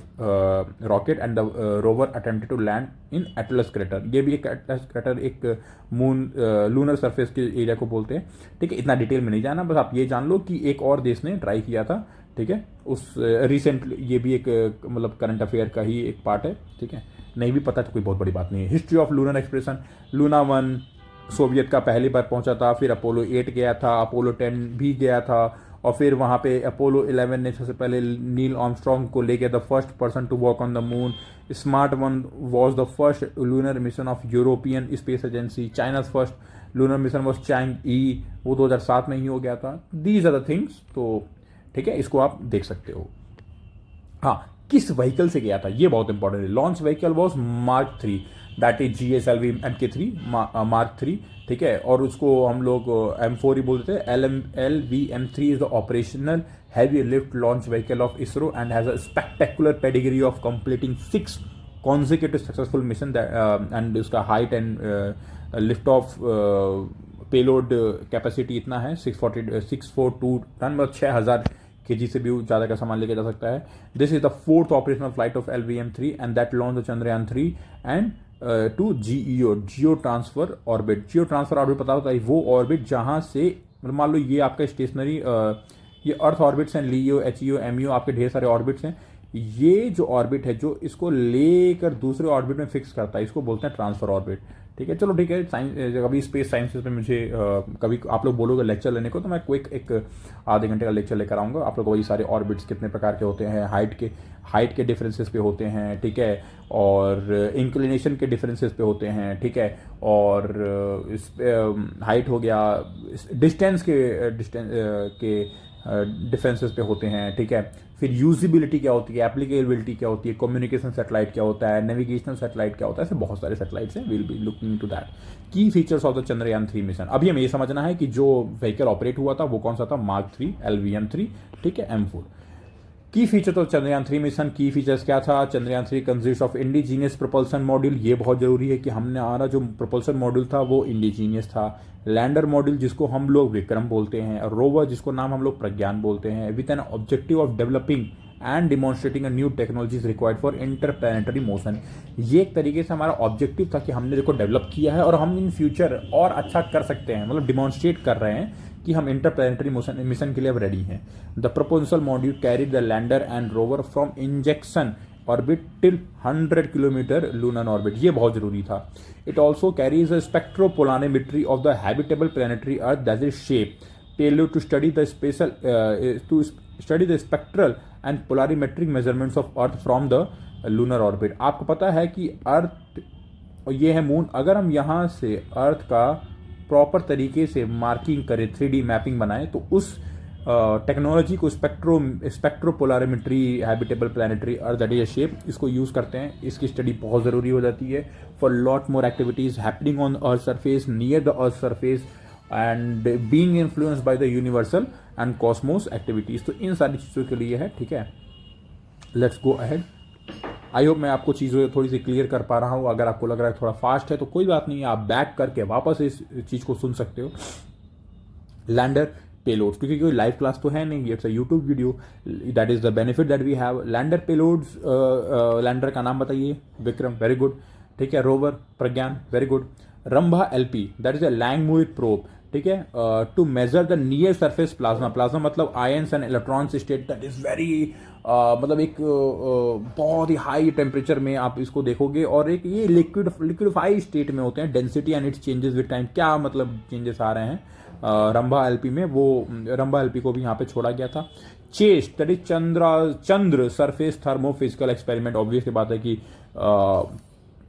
rocket, and the rover attempted to land in Atlas crater। ये भी एक Atlas crater एक मून लूनर सरफेस के area को बोलते हैं, ठीक है। इतना डिटेल में नहीं जाना, बस आप ये जान लो कि एक और देश ने ट्राई किया था, ठीक है। उस रिसेंट ये भी एक मतलब करंट अफेयर का ही एक पार्ट है, ठीक है। नहीं भी पता तो कोई बहुत बड़ी बात नहीं है। History of lunar expression, Luna 1 Soviet का पहली बार पहुंचा था, फिर अपोलो 8 गया था, अपोलो 10 भी गया था, और फिर वहाँ पे अपोलो 11 ने सबसे पहले नील आर्मस्ट्रॉन्ग को ले गया, the first person to walk on the moon. Smart 1 was the first lunar mission of European space agency. China's first lunar mission was Chang'e, वो 2007 में ही हो गया था। दीज आर द थिंग्स, तो ठीक है, इसको आप देख सकते हो। हाँ, किस व्हीकल से गया था ये बहुत इंपॉर्टेंट है। Launch vehicle was mark 3, that is GSLV Mk3 mark 3, ठीक है। और उसको हम लोग M4 ही बोलते थे। LVM3 is the operational heavy lift launch vehicle of ISRO and has a spectacular pedigree of completing 6 consecutive successful mission, and उसका height and lift off payload capacity इतना है 642 टन, मतलब 6000 kg से भी ज़्यादा का सामान लेके जा सकता है। This is the 4th operational flight of LVM3 and that launch the Chandrayaan 3 and to geo transfer orbit. Geo transfer orbit पता होता है वो ऑर्बिट जहाँ से मतलब मान लो ये आपका स्टेशनरी ये अर्थ ऑर्बिट्स हैं, लियो, HEO, MEO, आपके ढेर सारे ऑर्बिट्स हैं। ये जो ऑर्बिट है जो इसको लेकर दूसरे ऑर्बिट में फिक्स करता है, इसको बोलते हैं ट्रांसफर ऑर्बिट, ठीक है। चलो ठीक है, साइंस कभी स्पेस साइंसेस में मुझे कभी आप लोग बोलोगे लेक्चर लेने को, तो मैं क्विक एक आधे घंटे का लेक्चर लेकर आऊँगा। आप लोग वही सारे ऑर्बिट्स कितने प्रकार के होते हैं, हाइट के डिफरेंसेस पे होते हैं, ठीक है, और इंक्लिनेशन के डिफरेंसेस पे होते हैं, ठीक है, और इस हाइट हो गया, डिस्टेंस के डिफरेंसेस पे होते हैं, ठीक है। फिर यूजिबिलिटी क्या होती है, एप्लीकेबिलिटी क्या होती है, कम्युनिकेशन सैटेलाइट क्या होता है, नेविगेशनल सैटेलाइट क्या होता है, ऐसे बहुत सारे सैटेलाइट्स हैं। Will be looking to that. Key features of the Chandrayaan 3 mission, अभी हमें ये समझना है कि जो व्हीकल ऑपरेट हुआ था वो कौन सा था, मार्क 3 LVM3, ठीक है, M4। की फीचर तो चंद्रयान 3 मिशन, की फीचर्स क्या था? Chandrayaan 3 consist of indigenous propulsion module, ये बहुत जरूरी है कि हमने हमारा जो प्रोपल्सन मॉड्यूल था वो इंडिजीनियस था। लैंडर मॉड्यूल जिसको हम लोग विक्रम बोलते हैं, रोवर जिसको नाम हम लोग प्रज्ञान बोलते हैं, with an objective of developing and demonstrating a new technologies required for interplanetary motion. ये एक तरीके से हमारा ऑब्जेक्टिव था कि हमने देखो डेवलप किया है और हम इन फ्यूचर और अच्छा कर सकते हैं, मतलब डिमॉन्स्ट्रेट कर रहे हैं कि हम इंटरप्लैनेटरी मिशन के लिए अब रेडी हैं। The proposal module carry the lander and rover from injection orbit till 100 kilometre lunar orbit, ये बहुत जरूरी था। It also carries a spectropolarimetry of the habitable planetary earth that is shape payload to study the spectral and polarimetric measurements of earth from the lunar orbit. आपको पता है कि अर्थ और ये है मून, अगर हम यहाँ से अर्थ का प्रॉपर तरीके से मार्किंग करें, 3D मैपिंग बनाएं, तो उस टेक्नोलॉजी को spectropolarimetry habitable planetary earth that is shape, इसको यूज़ करते हैं। इसकी स्टडी बहुत ज़रूरी हो जाती है for lot more activities happening on earth surface, near the earth surface, and being influenced by the universal and cosmos activities. तो इन सारी चीज़ों के लिए है, ठीक है। Let's go ahead. I hope मैं आपको चीज़ें थोड़ी सी क्लियर कर पा रहा हूँ। अगर आपको लग रहा है थोड़ा फास्ट है तो कोई बात नहीं, आप बैक करके वापस इस चीज़ को सुन सकते हो। लैंडर पेलोड्स, क्योंकि कोई लाइव क्लास तो है नहीं, it's a YouTube video, that is the benefit that we have. Lander payloads, lander का नाम बताइए। विक्रम, वेरी गुड, ठीक है। Rover, Pragyan, very good. Rambha LP, that is a Langmuir probe, ठीक है, to measure the near surface plasma. Plasma मतलब ions and electrons state, that is very मतलब एक बहुत ही हाई टेम्परेचर में आप इसको देखोगे, और एक ये लिक्विडिफाई स्टेट में होते हैं। Density and it's changes with time, क्या मतलब चेंजेस आ रहे हैं रंभा एलपी में, वो रंभा एलपी को भी यहाँ पे छोड़ा गया था। Chest, that is Chandra surface thermo physical experiment. Obvious की बात है कि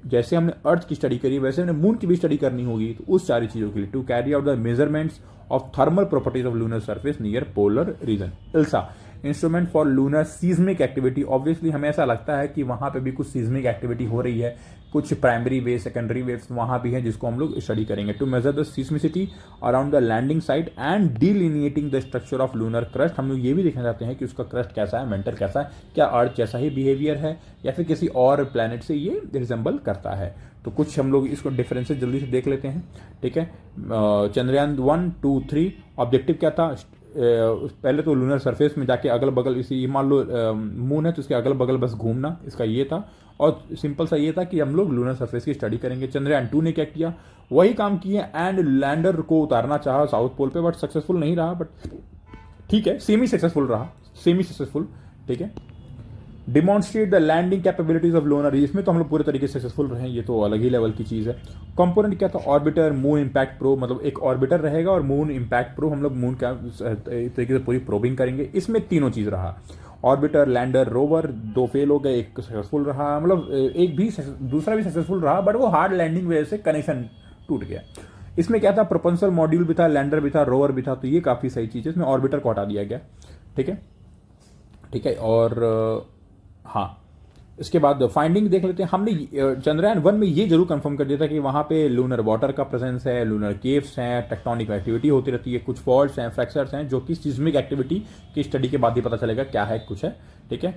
जैसे हमने अर्थ की स्टडी करी वैसे हमने मून की भी स्टडी करनी होगी, तो उस सारी चीज़ों के लिए to carry out the measurements of thermal properties of lunar surface near polar region. ILSA, instrument for lunar seismic activity. Obviously हमें ऐसा लगता है कि वहाँ पे भी कुछ सीज्मिक एक्टिविटी हो रही है, कुछ प्राइमरी वेव सेकेंडरी वेव्स वहाँ भी हैं जिसको हम लोग स्टडी करेंगे। To measure the seismicity around the landing site and delineating the structure of lunar crust. हम लोग ये भी देखना चाहते हैं कि उसका क्रस्ट कैसा है, मेंटल कैसा है, क्या अर्थ जैसा ही बिहेवियर है या फिर किसी और प्लैनेट से ये रिजेंबल करता है। तो कुछ हम लोग इसको डिफरेंसेस जल्दी से देख लेते हैं, ठीक है। चंद्रयान 1, 2, 3 ऑब्जेक्टिव क्या था? पहले तो लूनर सरफेस में जाके अगल बगल, इसी मान लो मून है तो इसके अगल बगल बस घूमना, इसका ये था। और सिंपल सा ये था कि हम लोग लूनर सरफेस की स्टडी करेंगे। चंद्रयान 2 ने क्या किया, वही काम किए एंड लैंडर को उतारना चाहा साउथ पोल पे, बट सक्सेसफुल नहीं रहा, बट ठीक है, सेमी सक्सेसफुल रहा, सेमी सक्सेसफुल, ठीक है। Demonstrate the landing capabilities of lunar, इसमें तो हम लोग पूरे तरीके से सक्सेसफुल रहे, ये तो अलग ही लेवल की चीज़ है। कंपोनेंट क्या था? ऑर्बिटर, मून इम्पैक्ट प्रोब, मतलब एक ऑर्बिटर रहेगा और मून इम्पैक्ट प्रोब, हम लोग मून का तरीके से पूरी प्रोबिंग करेंगे। इसमें तीनों चीज़ रहा, ऑर्बिटर, लैंडर, रोवर, 2 फेल हो गए, एक सक्सेसफुल रहा, मतलब एक भी दूसरा भी सक्सेसफुल रहा, बट वो हार्ड लैंडिंग वजह से कनेक्शन टूट गया। इसमें क्या था? प्रोपल्सर मॉड्यूल भी था, लैंडर भी था, रोवर भी था, तो ये काफ़ी सही चीज़ है। इसमें ऑर्बिटर को हटा दिया गया, ठीक है, ठीक है। और हाँ, इसके बाद फाइंडिंग देख लेते हैं। हमने चंद्रयान 1 में ये जरूर कंफर्म कर दिया था कि वहाँ पे लूनर वाटर का प्रेजेंस है, लूनर केव्स हैं, टेक्टोनिक एक्टिविटी होती रहती है, कुछ फॉल्ट्स हैं, फ्रैक्चर्स हैं, जो कि सिस्मिक एक्टिविटी की स्टडी के बाद ही पता चलेगा क्या है, कुछ है, ठीक है।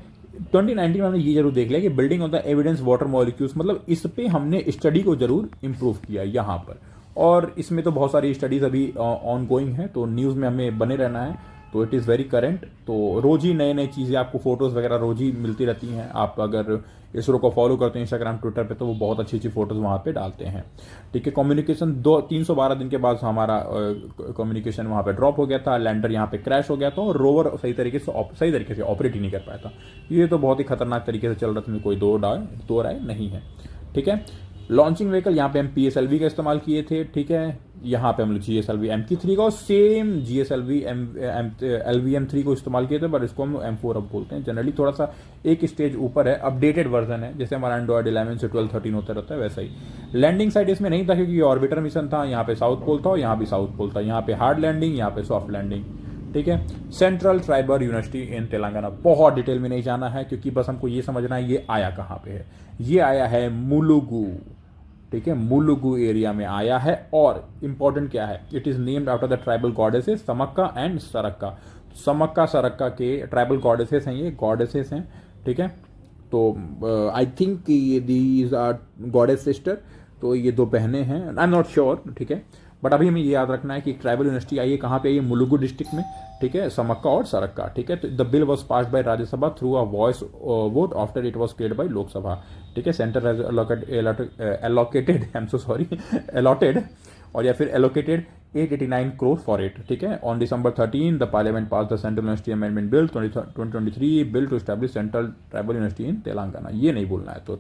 2019 में हमने ये जरूर देख लिया कि building of the evidence water molecules, मतलब इस पे हमने स्टडी को जरूर इंप्रूव किया यहाँ पर। और इसमें तो बहुत सारी स्टडीज अभी ऑन गोइंग है, तो न्यूज़ में हमें बने रहना है, तो इट इज़ वेरी करेंट। तो रोज़ ही नए नए चीज़ें आपको फोटोज़ वगैरह रोज़ ही मिलती रहती हैं। आप अगर इसरो को फॉलो करते हैं इंस्टाग्राम, ट्विटर पे, तो वो बहुत अच्छी अच्छी फोटोज़ वहाँ पे डालते हैं, ठीक है। कम्युनिकेशन 312 दिन के बाद हमारा कम्युनिकेशन वहाँ पे ड्रॉप हो गया था, लैंडर यहाँ पे क्रैश हो गया था, और रोवर सही तरीके से ऑपरेट ही नहीं कर पाया था। ये तो बहुत ही खतरनाक तरीके से चल रहा था, इसमें कोई दो राय नहीं है, ठीक है। लॉन्चिंग व्हीकल यहाँ पे हम PSLV का इस्तेमाल किए थे, ठीक है। यहाँ पे हम लोग GSLV MK3 का और सेम GSLV LVM3 को इस्तेमाल किए थे, पर इसको हम M4 अब बोलते हैं। जनरली थोड़ा सा एक स्टेज ऊपर है, अपडेटेड वर्जन है, जैसे हमारा एंड्रॉयड 11 से 12, 13 होता रहता है वैसा ही। लैंडिंग साइट इसमें नहीं था क्योंकि ऑर्बिटर मिशन था, यहाँ पे साउथ पोल था और यहाँ भी साउथ पोल था, यहाँ पे हार्ड लैंडिंग, यहाँ पे सॉफ्ट लैंडिंग, ठीक है। Central tribal university in Telangana, बहुत डिटेल में नहीं जाना है क्योंकि बस हमको ये समझना है ये आया कहाँ पे है। ये आया है मुलुगु, ठीक है, मुलुगु एरिया में आया है। और इंपॉर्टेंट क्या है, it is named after the tribal goddesses Sammakka and सरक्का। समक्का सरक्का के ट्राइबल गॉडेसेस हैं, ये गॉडेसेस हैं, ठीक है। तो I think these are goddess sister, तो ये 2 बहनें हैं, आई एम नॉट श्योर, ठीक है। बट अभी हमें ये याद रखना है कि ट्राइबल यूनिवर्सिटी आई है कहाँ पे, ये मुलुगु डिस्ट्रिक्ट में, ठीक है, समक्का और सरक्का, ठीक है। तो the bill was passed by Rajya Sabha through a voice vote after it was cleared by Lok Sabha, ठीक है। सेंटर अलॉटेड और या फिर एलोकेटेड 889 crore फॉर इट, ठीक है। On December 13 the parliament pass the central university amendment bill 2023 bill to establish central tribal university in Telangana. ये नहीं बोलना है, तो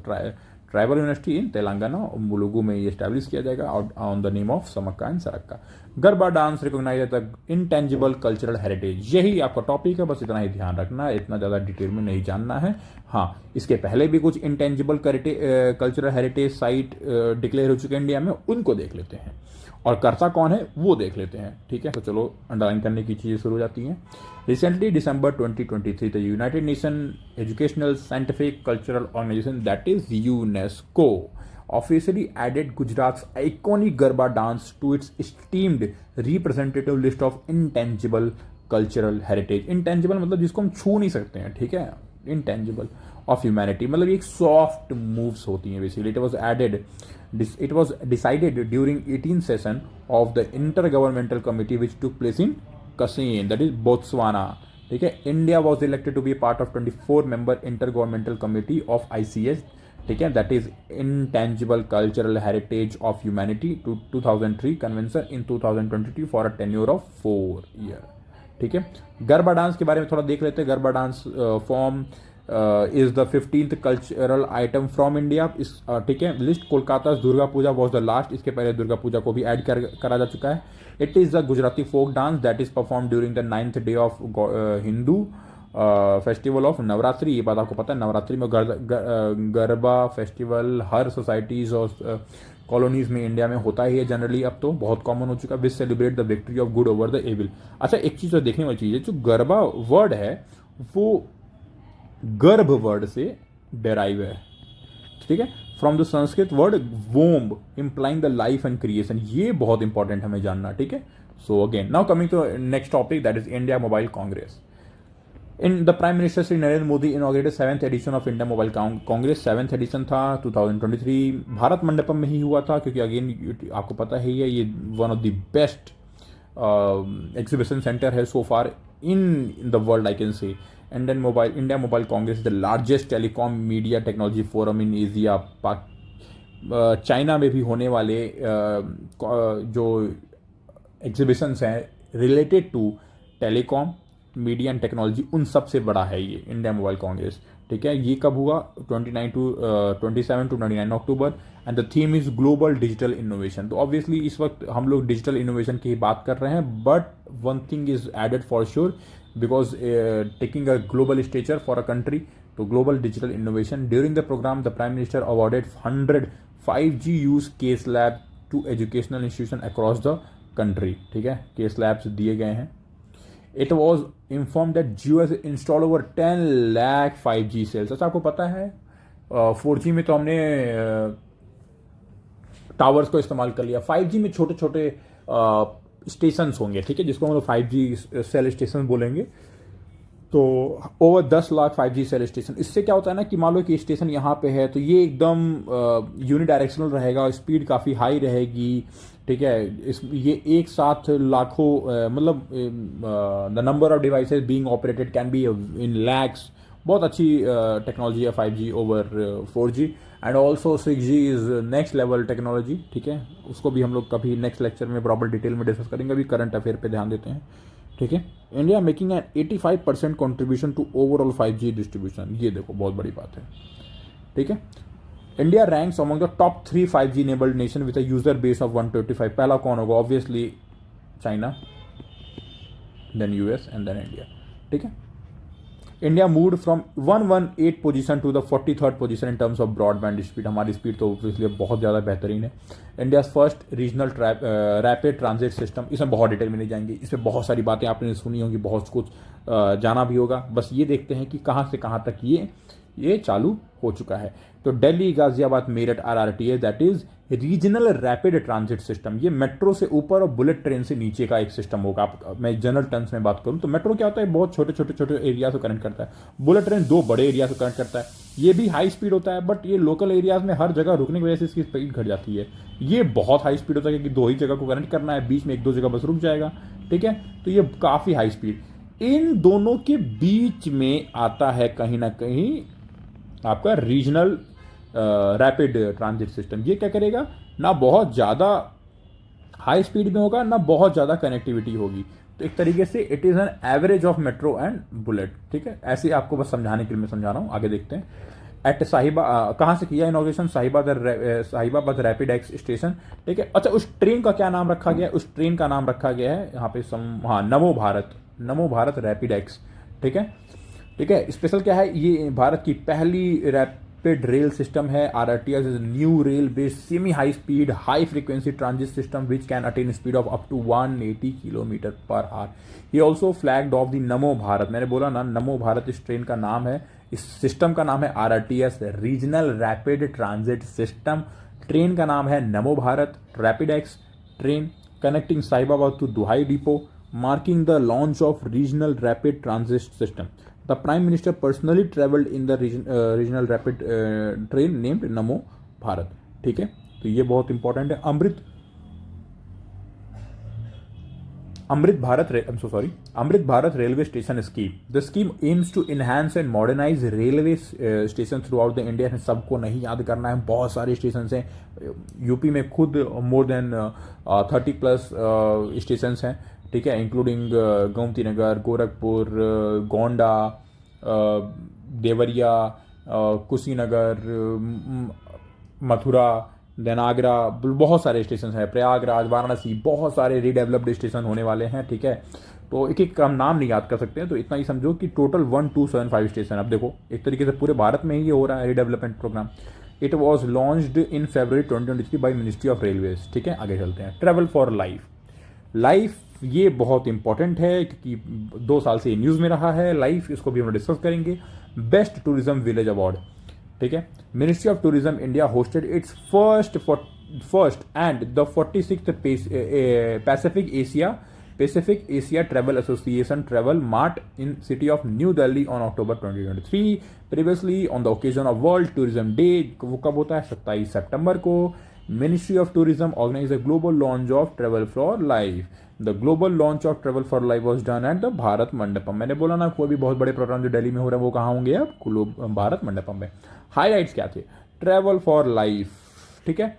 tribal university in Telangana Mulugu में ये स्टैब्लिश किया जाएगा on the name of Sammakka and Sarakka. Garba dance recognise as the intangible cultural heritage, यही आपका टॉपिक है, बस इतना ही ध्यान रखना है, इतना ज़्यादा डिटेल में नहीं जानना है। हाँ, इसके पहले भी कुछ intangible cultural heritage site declare हो चुके हैं इंडिया में, उनको देख लेते हैं, और कर्ता कौन है वो देख लेते हैं, ठीक है। तो चलो अंडरलाइन करने की चीज़ें शुरू हो जाती हैं। Recently December 2023 the United Nation Educational Scientific Cultural Organisation that is UNESCO officially added Gujarat iconic garba dance to its esteemed representative list of intangible cultural heritage. Intangible मतलब जिसको हम छू नहीं सकते हैं, ठीक है, इनटेंजिबल ऑफ ह्यूमैनिटी, मतलब ये एक सॉफ्ट मूव्स होती हैं basically. It was decided during 18 session of the inter governmental committee which took place in Kasane, that is Botswana, ठीक है। India was elected to be part of 24 member inter governmental committee of ICS, ठीक है, that is intangible cultural heritage of humanity to 2003 convention in 2022 for a tenure of 4 year, ठीक है। Garba dance के बारे में थोड़ा देख लेते हैं। Garba dance form is the 15th cultural item from India, इस ठीक है list. Kolkata Durga Puja was the last, इसके पहले दुर्गा पूजा को भी ऐड करा जा चुका है। It is the Gujarati folk dance that is perform during the 9th day of Hindu festival of Navratri. ये बात आपको पता है, नवरात्रि में गरबा फेस्टिवल हर सोसाइटीज और कॉलोनीज में इंडिया में होता ही है जनरली, अब तो बहुत कॉमन हो चुका है। Which celebrate the victory of good over the evil. अच्छा, एक चीज तो देखने वाली चीज है, जो गरबा वर्ड है वो गर्भ वर्ड से डेराइव है, ठीक है, from the Sanskrit word womb implying the life and creation. ये बहुत इंपॉर्टेंट हमें जानना, ठीक है। So again now coming to next topic, that is India mobile Congress. In the prime Minister Shri Narendra Modi inaugurated 7th edition of India mobile Congress. 7th edition था 2023, भारत मंडपम में ही हुआ था, क्योंकि अगेन आपको पता ही है ये one of the best exhibition centre है so far in the world, I can say. India mobile congress is the largest telecom media technology forum in Asia. China में भी होने वाले जो एग्जीबिशंस हैं related to telecom media and technology, उन सबसे बड़ा है ये इंडिया मोबाइल कांग्रेस, ठीक है। ये कब हुआ? 27 to 29 October, and the theme is global digital innovation. तो ऑब्वियसली इस वक्त हम लोग डिजिटल इनोवेशन की ही बात कर रहे हैं, but one thing is added for sure, because taking a global stature for a country to global digital innovation. During the program, the Prime Minister awarded 100 5G use case lab to educational institution across the country, ठीक है, case labs दिए गए हैं। It was informed that Jio has installed over 10 lakh 5G cells। अच्छा, आपको पता है 4G में तो हमने टावर्स को इस्तेमाल कर लिया, 5G में छोटे छोटे स्टेशन होंगे, ठीक है, जिसको हम लोग 5G सेल स्टेशन बोलेंगे। तो over 10 lakh 5G cell station. इससे क्या होता है ना कि मान लो कि स्टेशन यहाँ पे है तो ये एकदम यूनिडायरेक्शनल रहेगा, स्पीड काफ़ी हाई रहेगी, ठीक है। ये एक साथ लाखों मतलब the number of devices being operated can be in lakhs. बहुत अच्छी टेक्नोलॉजी है 5G over 4G, and also 6G is next level technology, ठीक है। उसको भी हम लोग कभी नेक्स्ट लेक्चर में प्रॉपर डिटेल में डिस्कस करेंगे, अभी करंट अफेयर पे ध्यान देते हैं, ठीक है। India making an 85% contribution to overall 5G distribution. ये देखो बहुत बड़ी बात है, ठीक है। India ranks among the top 3 5G enabled nation with a user base of 125। पहला कौन होगा? Obviously China, then US and then India, ठीक है। India moved from 118 position to the 43rd position in terms of broadband speed. हमारी speed तो इसलिए बहुत ज़्यादा बेहतरीन है। India first regional rapid transit system. इसमें बहुत डिटेल में नहीं जाएंगे, इसमें बहुत सारी बातें आपने सुनी होंगी, बहुत कुछ जाना भी होगा। बस ये देखते हैं कि कहाँ से कहाँ तक ये चालू हो चुका है। तो Delhi, Ghaziabad, Meerut RRTS, that is regional rapid transit system. ये मेट्रो से ऊपर और बुलेट ट्रेन से नीचे का एक सिस्टम होगा। मैं जनरल टर्म्स में बात करूं तो मेट्रो क्या होता है, बहुत छोटे छोटे छोटे एरिया से कनेक्ट करता है। बुलेट ट्रेन 2 बड़े एरिया से कनेक्ट करता है। ये भी हाई स्पीड होता है, बट ये लोकल एरियाज में हर जगह रुकने की वजह से इसकी स्पीड घट जाती है। ये बहुत हाई स्पीड होता है क्योंकि 2 ही जगह को कनेक्ट करना है, बीच में 1-2 जगह बस रुक जाएगा, ठीक है। तो ये काफ़ी हाई स्पीड। इन दोनों के बीच में आता है कहीं ना कहीं आपका रीजनल रैपिड ट्रांजिट सिस्टम। ये क्या करेगा, ना बहुत ज़्यादा हाई स्पीड में होगा, ना बहुत ज़्यादा कनेक्टिविटी होगी। तो एक तरीके से it is an average of metro and bullet, ठीक है। ऐसे आपको बस समझाने के लिए मैं समझा रहा हूँ, आगे देखते हैं। एट कहाँ से किया inauguration? Sahibabad rapid x station, ठीक है। अच्छा, उस ट्रेन का क्या नाम रखा गया है? उस ट्रेन का नाम रखा गया है यहाँ पे नमो भारत रैपिड एक्स, ठीक है, ठीक है। स्पेशल क्या है, ये भारत की पहली रैपिड रेल सिस्टम है। RRTS is new rail based semi high speed high frequency transit system which can attain speed of up to 180 km/h। ये ऑल्सो फ्लैग्ड ऑफ द नमो भारत। मैंने बोला ना, नमो भारत इस ट्रेन का नाम है। इस सिस्टम का नाम है RRTS regional rapid transit system, train का नाम है Namo Bharat rapid X train, connecting Sahibabad to Duhai depot, marking the launch of regional rapid transit system. The prime minister personally travelled in the regional rapid train named Namo Bharat. ठीक है, तो ये बहुत important है। Amrit Bharat railway station scheme. The scheme aims to enhance and modernise railway station throughout the India. सबको नहीं याद करना है, बहुत सारे स्टेशन हैं यूपी में, खुद मोर देन 30+ स्टेशन हैं। ठीक है, इंक्लूडिंग गोमती नगर, गोरखपुर, गोंडा, देवरिया, कुशीनगर, मथुरा, देन आगरा, बहुत सारे स्टेशन हैं, प्रयागराज, वाराणसी, बहुत सारे रीडेवलप्ड स्टेशन होने वाले हैं। ठीक है, तो एक एक हम नाम नहीं याद कर सकते हैं, तो इतना ही समझो कि टोटल 1275 स्टेशन। अब देखो एक तरीके से पूरे भारत में ही ये हो रहा है redevelopment programme. It was launched in February 2023 by Ministry of Railways. ठीक है, आगे चलते हैं। ट्रैवल फॉर लाइफ ये बहुत इंपॉर्टेंट है क्योंकि 2 साल से न्यूज़ में रहा है लाइफ, इसको भी हम डिस्कस करेंगे। Best tourism village award. ठीक है, Ministry of Tourism India hosted its first and the 46th Pacific Asia Travel Association Travel Mart in city of New Delhi on October 2023। Previously on the occasion of World Tourism Day, वो कब होता है? 27 सितंबर को। Ministry of Tourism organise the global launch of travel for life. The global launch of travel for life was done at the Bharat Mandapam. मैंने बोला ना, कोई भी बहुत बड़े प्रोग्राम जो दिल्ली में हो रहे हैं वो कहाँ होंगे? अब भारत मंडपम में। हाईलाइट्स क्या थे? Travel for life. ठीक है,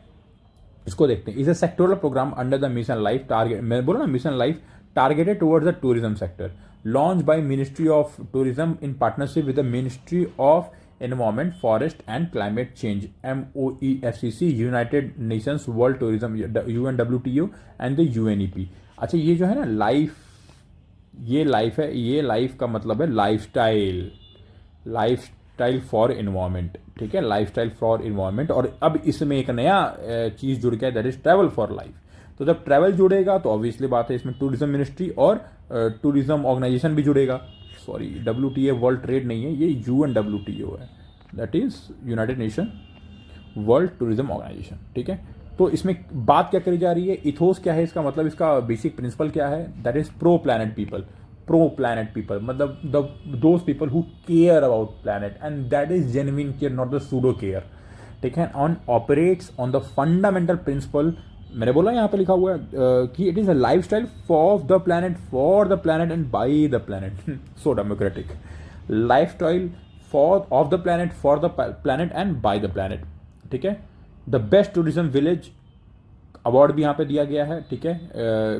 इसको देखते हैं। Is a sectoral programme under the mission life target, मैं बोला ना mission life, targeted towards the tourism sector, launch by Ministry of Tourism in partnership with the ministry of Environment, Forest and Climate Change, MOEFCC, United Nations World Tourism, UNWTO and the UNEP। अच्छा, ये जो है ना life, ये life है, ये life का मतलब है लाइफस्टाइल फॉर एनवायरमेंट। ठीक है, लाइफस्टाइल फॉर एनवायरमेंट। और अब इसमें एक नया चीज़ जुड़ गया, that is travel for life. तो जब ट्रैवल जुड़ेगा तो ऑब्वियसली बात है इसमें टूरिज्म मिनिस्ट्री और टूरिज्म ऑर्गेनाइजेशन भी जुड़ेगा। सॉरी, WTA वर्ल्ड ट्रेड नहीं है, ये UNWTO है, that is United Nation World Tourism Organisation. ठीक है, तो इसमें बात क्या करी जा रही है? इथोस क्या है इसका मतलब, इसका बेसिक प्रिंसिपल क्या है? That is pro planet people, मतलब those people who care about planet and that is genuine care, not the pseudo care. ठीक है, on operates on the fundamental principle, मैंने बोला यहाँ पे लिखा हुआ है कि it is a lifestyle for the planet, and by the planet. So democratic. Lifestyle of the planet, for the planet and by the planet. ठीक है, the best tourism village award भी यहाँ पे दिया गया है। ठीक है,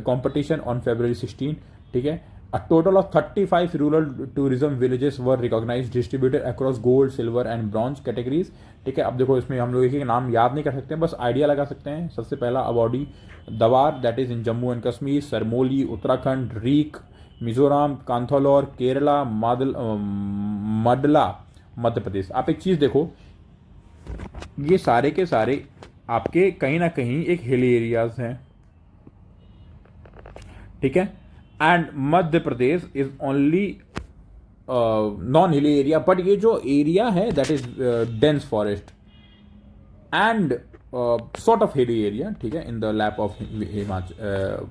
कॉम्पिटिशन ऑन February 16। ठीक है, a total of 35 rural tourism villages were recognise distributed across gold, silver and bronze categories. ठीक है, अब देखो इसमें हम लोग एक नाम याद नहीं कर सकते हैं, बस आइडिया लगा सकते हैं। सबसे पहला awardee Dawar, that is in Jammu and Kashmir, Sarmoli Uttarakhand, Reiek Mizoram, Kanthalloor Kerala, Madla Madhya Pradesh. आप एक चीज़ देखो, ये सारे के सारे आपके कहीं ना कहीं एक हिली एरियाज हैं। ठीक है, and Madhya Pradesh is only non hilly area, but ये जो एरिया है that is dense forest and sort of hilly area. ठीक है, in the lap of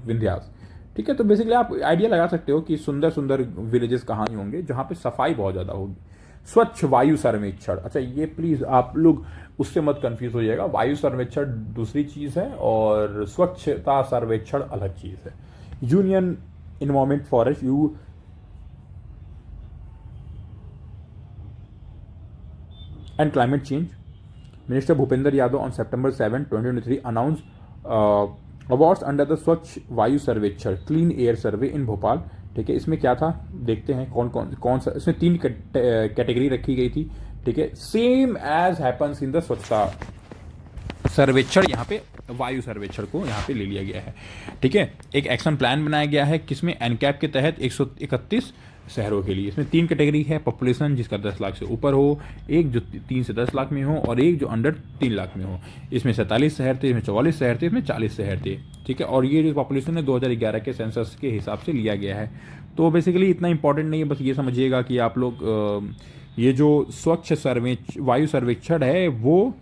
Vindhyas. ठीक है, तो बेसिकली आप आइडिया लगा सकते हो कि सुंदर सुंदर विलेजेस कहाँ होंगे जहाँ पे सफाई बहुत ज़्यादा होगी। स्वच्छ वायु सर्वेक्षण, अच्छा ये प्लीज़ आप लोग उससे मत कंफ्यूज हो जाएगा, वायु सर्वेक्षण दूसरी चीज़ है और स्वच्छता सर्वेक्षण अलग चीज़ है। Union environment forest and Climate change, minister Bhupendra Yadav on September 7, 2023 announce awards under the स्वच्छ वायु सर्वेक्षण क्लीन एयर सर्वे इन भोपाल। ठीक है, इसमें क्या था देखते हैं कौन सा, इसमें 3 कैटेगरी रखी गई थी। ठीक है, same as happens in the Swachhata Sarvekshan, यहाँ पे वायु सर्वेक्षण को यहाँ पे ले लिया गया है। ठीक है, एक एक्शन प्लान बनाया गया है किसमें, एनकैप के तहत 131 शहरों के लिए। इसमें 3 कैटेगरी है, पॉपुलेशन जिसका 10 लाख से ऊपर हो, एक जो 3 से 10 लाख में हो और एक जो अंडर 3 लाख में हो। इसमें 47 शहर थे, इसमें 44 शहर थे, इसमें 40 शहर थे। ठीक है, और ये जो पॉपुलेशन है 2011 के सेंसस के हिसाब से लिया गया है। तो बेसिकली इतना इंपॉर्टेंट नहीं है, बस ये समझिएगा कि आप लोग ये जो स्वच्छ वायु सर्वेक्षण है वो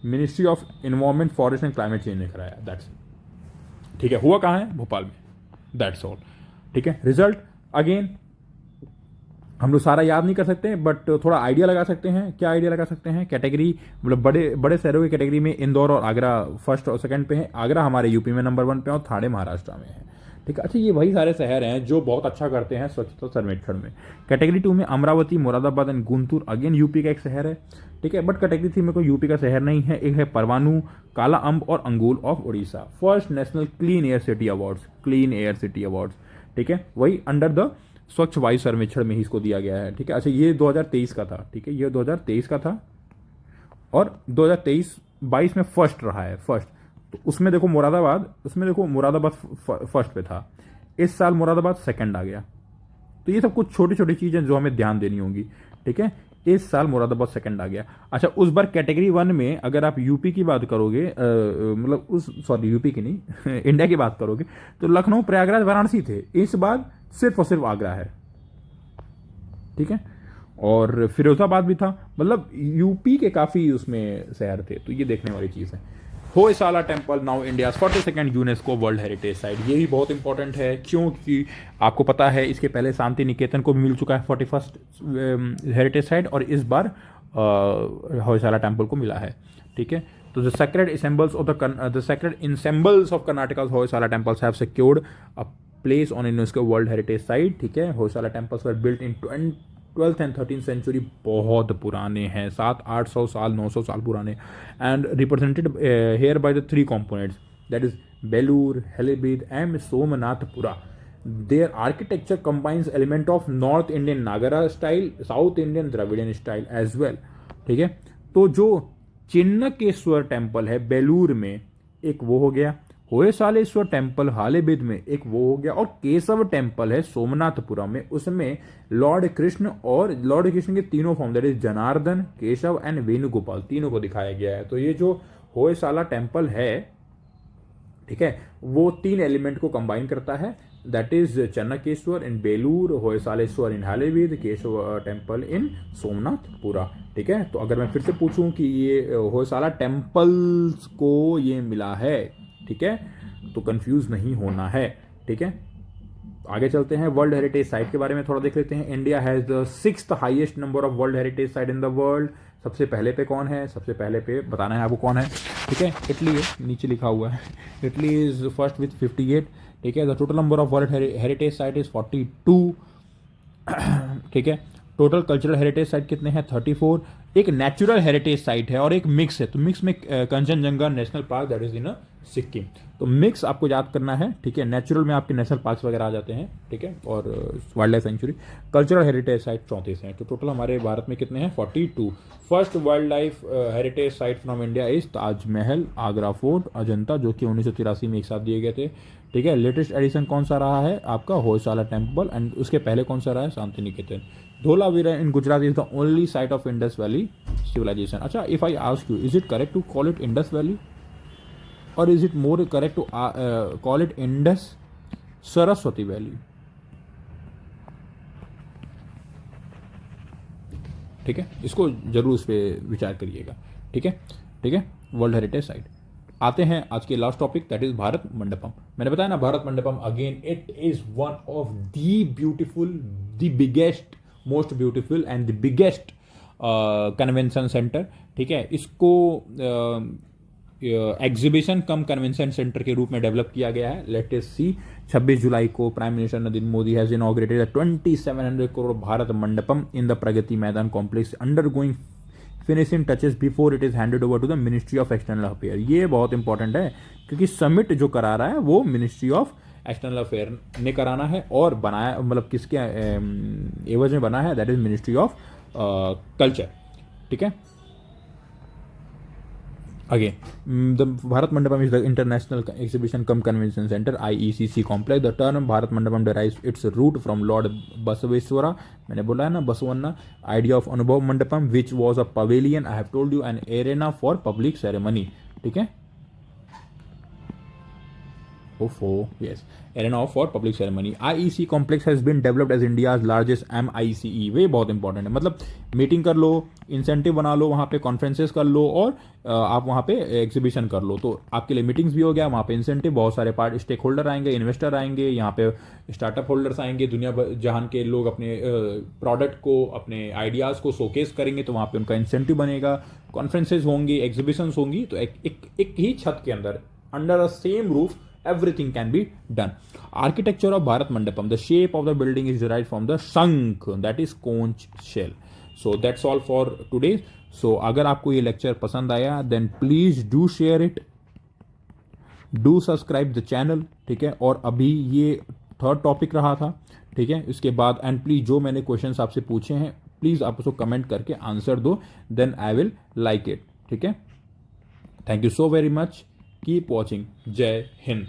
ministry of environment forest and Climate change ने कराया, दैट्स, ठीक है। हुआ कहाँ है? भोपाल में, दैट्स ऑल, ठीक है। रिजल्ट अगेन हम लोग सारा याद नहीं कर सकते, बट थोड़ा आइडिया लगा सकते हैं। क्या आइडिया लगा सकते हैं? कैटेगरी मतलब बड़े बड़े शहरों की कैटेगरी में इंदौर और आगरा फर्स्ट और सेकंड पे है। आगरा हमारे यूपी में नंबर 1 पे और ठाणे महाराष्ट्र में है, ठीक है। अच्छा, ये वही सारे शहर हैं जो बहुत अच्छा करते हैं स्वच्छता सर्वेक्षण में। कैटेगरी 2 में Amravati, Moradabad and Guntur, again UP का एक शहर है, ठीक है। बट कैटेगरी 3 में कोई यूपी का शहर नहीं है। एक है परवाणु, काला अम्ब और अंगुल of Orissa. First national clean air city awards, clean air city awards, ठीक है। वही अंडर द स्वच्छ वायु सर्वेक्षण में ही इसको दिया गया है, ठीक है। अच्छा, ये 2023 का था, ठीक है, ये 2023 का था और 2023-22 में फर्स्ट रहा है, फर्स्ट। तो उसमें देखो मुरादाबाद फर्स्ट पे था। इस साल मुरादाबाद सेकंड आ गया। तो ये सब कुछ छोटी छोटी चीजें जो हमें ध्यान देनी होंगी, ठीक है। इस साल मुरादाबाद सेकंड आ गया। अच्छा, उस बार कैटेगरी 1 में अगर आप यूपी की बात करोगे, मतलब यूपी की नहीं इंडिया की बात करोगे, तो लखनऊ, प्रयागराज, वाराणसी थे। इस बार सिर्फ और सिर्फ आगरा है, ठीक है। और फिरोजाबाद भी था, मतलब यूपी के काफी उसमें शहर थे। तो ये देखने वाली चीज है। Hoysala temple now India 42nd UNESCO world heritage site. ये भी बहुत इंपॉर्टेंट है, क्योंकि आपको पता है इसके पहले शांति निकेतन को भी मिल चुका है 41st हेरिटेज साइट, और इस बार होयसाला टेम्पल को मिला है, ठीक है। तो the sacred ensembles of Karnataka's Hoysala temples have secured a place on UNESCO World Heritage Site, ठीक है। Hoysala temples were built in 12th and 13th century, बहुत पुराने हैं, 700-800 साल, 900 साल पुराने, and represented here by the 3 components, that is Belur, Halebid and Somnathpura. Their architecture combines element of North Indian Nagara style, South Indian Dravidian style as well, ठीक है। तो जो चिन्नकेश्वर टेम्पल है बेलूर में, एक वो हो गया। होयसालेश्वर टेम्पल हालेबिद में, एक वो हो गया। और केशव टेम्पल है सोमनाथपुरा में, उसमें लॉर्ड कृष्ण के तीनों form, that is Janardan, Keshav and Venugopal, तीनों को दिखाया गया है। तो ये जो होयसाला टेम्पल है, ठीक है, वो 3 एलिमेंट को कंबाइन करता है, that is Chennakeshava in Belur, Hoysaleswara in Halebid, Keshava temple in Somanathapura, ठीक है। तो अगर मैं फिर से पूछूं कि ये होयसाला टेम्पल्स को ये मिला है, ठीक है, तो कंफ्यूज नहीं होना है, ठीक है। आगे चलते हैं, वर्ल्ड हेरिटेज साइट के बारे में थोड़ा देख लेते हैं। India has the 6th highest number of world heritage site in the world. सबसे पहले पे कौन है? सबसे पहले पे बताना है आपको कौन है, ठीक है, इटली है, नीचे लिखा हुआ है। इटली इज फर्स्ट विथ 58, ठीक है। The total number of world heritage site is 42, ठीक है। टोटल कल्चरल हेरिटेज साइट कितने हैं? 34। एक नेचुरल हेरिटेज साइट है और एक मिक्स है। तो मिक्स में Kanchenjunga national park, that is इन सिक्किम। तो मिक्स आपको याद करना है, ठीक है। नेचुरल में आपके नेशनल पार्क्स वगैरह आ जाते हैं, ठीक है, और wild life sanctuary. Cultural heritage site 34 हैं। तो टोटल हमारे भारत में कितने हैं? 42। First wild life heritage site from India is Taj Mahal, Agra fort, Ajanta, जो कि 1983 में एक साथ दिए गए थे, ठीक है। लेटेस्ट एडिशन कौन सा रहा है आपका? होयसाला टेम्पल। एंड उसके पहले कौन सा रहा है? Shanti Niketan. Dholavira in Gujarat is the only site of Indus valley civilisation. अच्छा, if I ask you, is it correct to call it Indus valley or is it more correct to call it Indus Saraswati Valley? ठीक है, इसको जरूर इस पर विचार करिएगा, ठीक है, ठीक है। World heritage site. आते हैं आज के last topic, that is Bharat Mandapam. मैंने बताया ना, Bharat Mandapam again it is one of the beautiful, the biggest, most beautiful and the biggest convention centre, ठीक है। इसको एग्जीबिशन कम कन्वेंशन सेंटर के रूप में डेवलप किया गया है। लेट अस सी, 26 जुलाई को prime minister Narendra Modi has inaugurated 2700 crore Bharat Mandapam in the Pragati Maidan complex, undergoing finishing touches before it is handed over to the ministry of external affair. ये बहुत इंपॉर्टेंट है, क्योंकि समिट जो करा रहा है वो मिनिस्ट्री ऑफ एक्सटर्नल अफेयर ने कराना है, और बनाया, मतलब किसके एवज में बना है? That is ministry of culture, ठीक है। Again, the Bharat Mandapam is the International Exhibition cum Convention Center (IECC) complex. The term Bharat Mandapam derives its root from Lord Basaveshwara. मैंने बोला है ना, Basavanna, idea of Anubhav Mandapam, which was a pavilion. I have told you, an arena for public ceremony. ठीक है। Oh, yes. Arena for public ceremony. IEC complex has been developed as India's largest MICE. वे बहुत important है, मतलब meeting कर लो, incentive बना लो, वहाँ पे conferences कर लो और आप वहाँ पे एग्जीबिशन कर लो, तो आपके लिए मीटिंग्स भी हो गया, वहाँ पे इंसेंटिव, बहुत सारे पार्ट स्टेक होल्डर आएंगे, इन्वेस्टर आएंगे, यहाँ पे स्टार्टअप होल्डर्स आएंगे, दुनिया जहान के लोग अपने प्रोडक्ट को, अपने आइडियाज़ को शोकेस करेंगे, तो वहाँ पे उनका इंसेंटिव बनेगा, कॉन्फ्रेंसेज होंगी, एग्जीबिशंस होंगी, तो एक ही छत के अंदर, under a same roof, everything can be done. Architecture of Bharat Mandapam. The shape of the building is derived from the Shankh, that is conch shell. So that's all for today. So अगर आपको ये lecture पसंद आया then please do share it, do subscribe the channel, ठीक है. और अभी ये थर्ड टॉपिक रहा था, ठीक है. इसके बाद एंड प्लीज जो मैंने क्वेश्चंस आपसे पूछे हैं प्लीज आप उसको कमेंट करके आंसर दो, then I will like it, ठीक है. Thank you so very much. Keep watching. Jai Hind.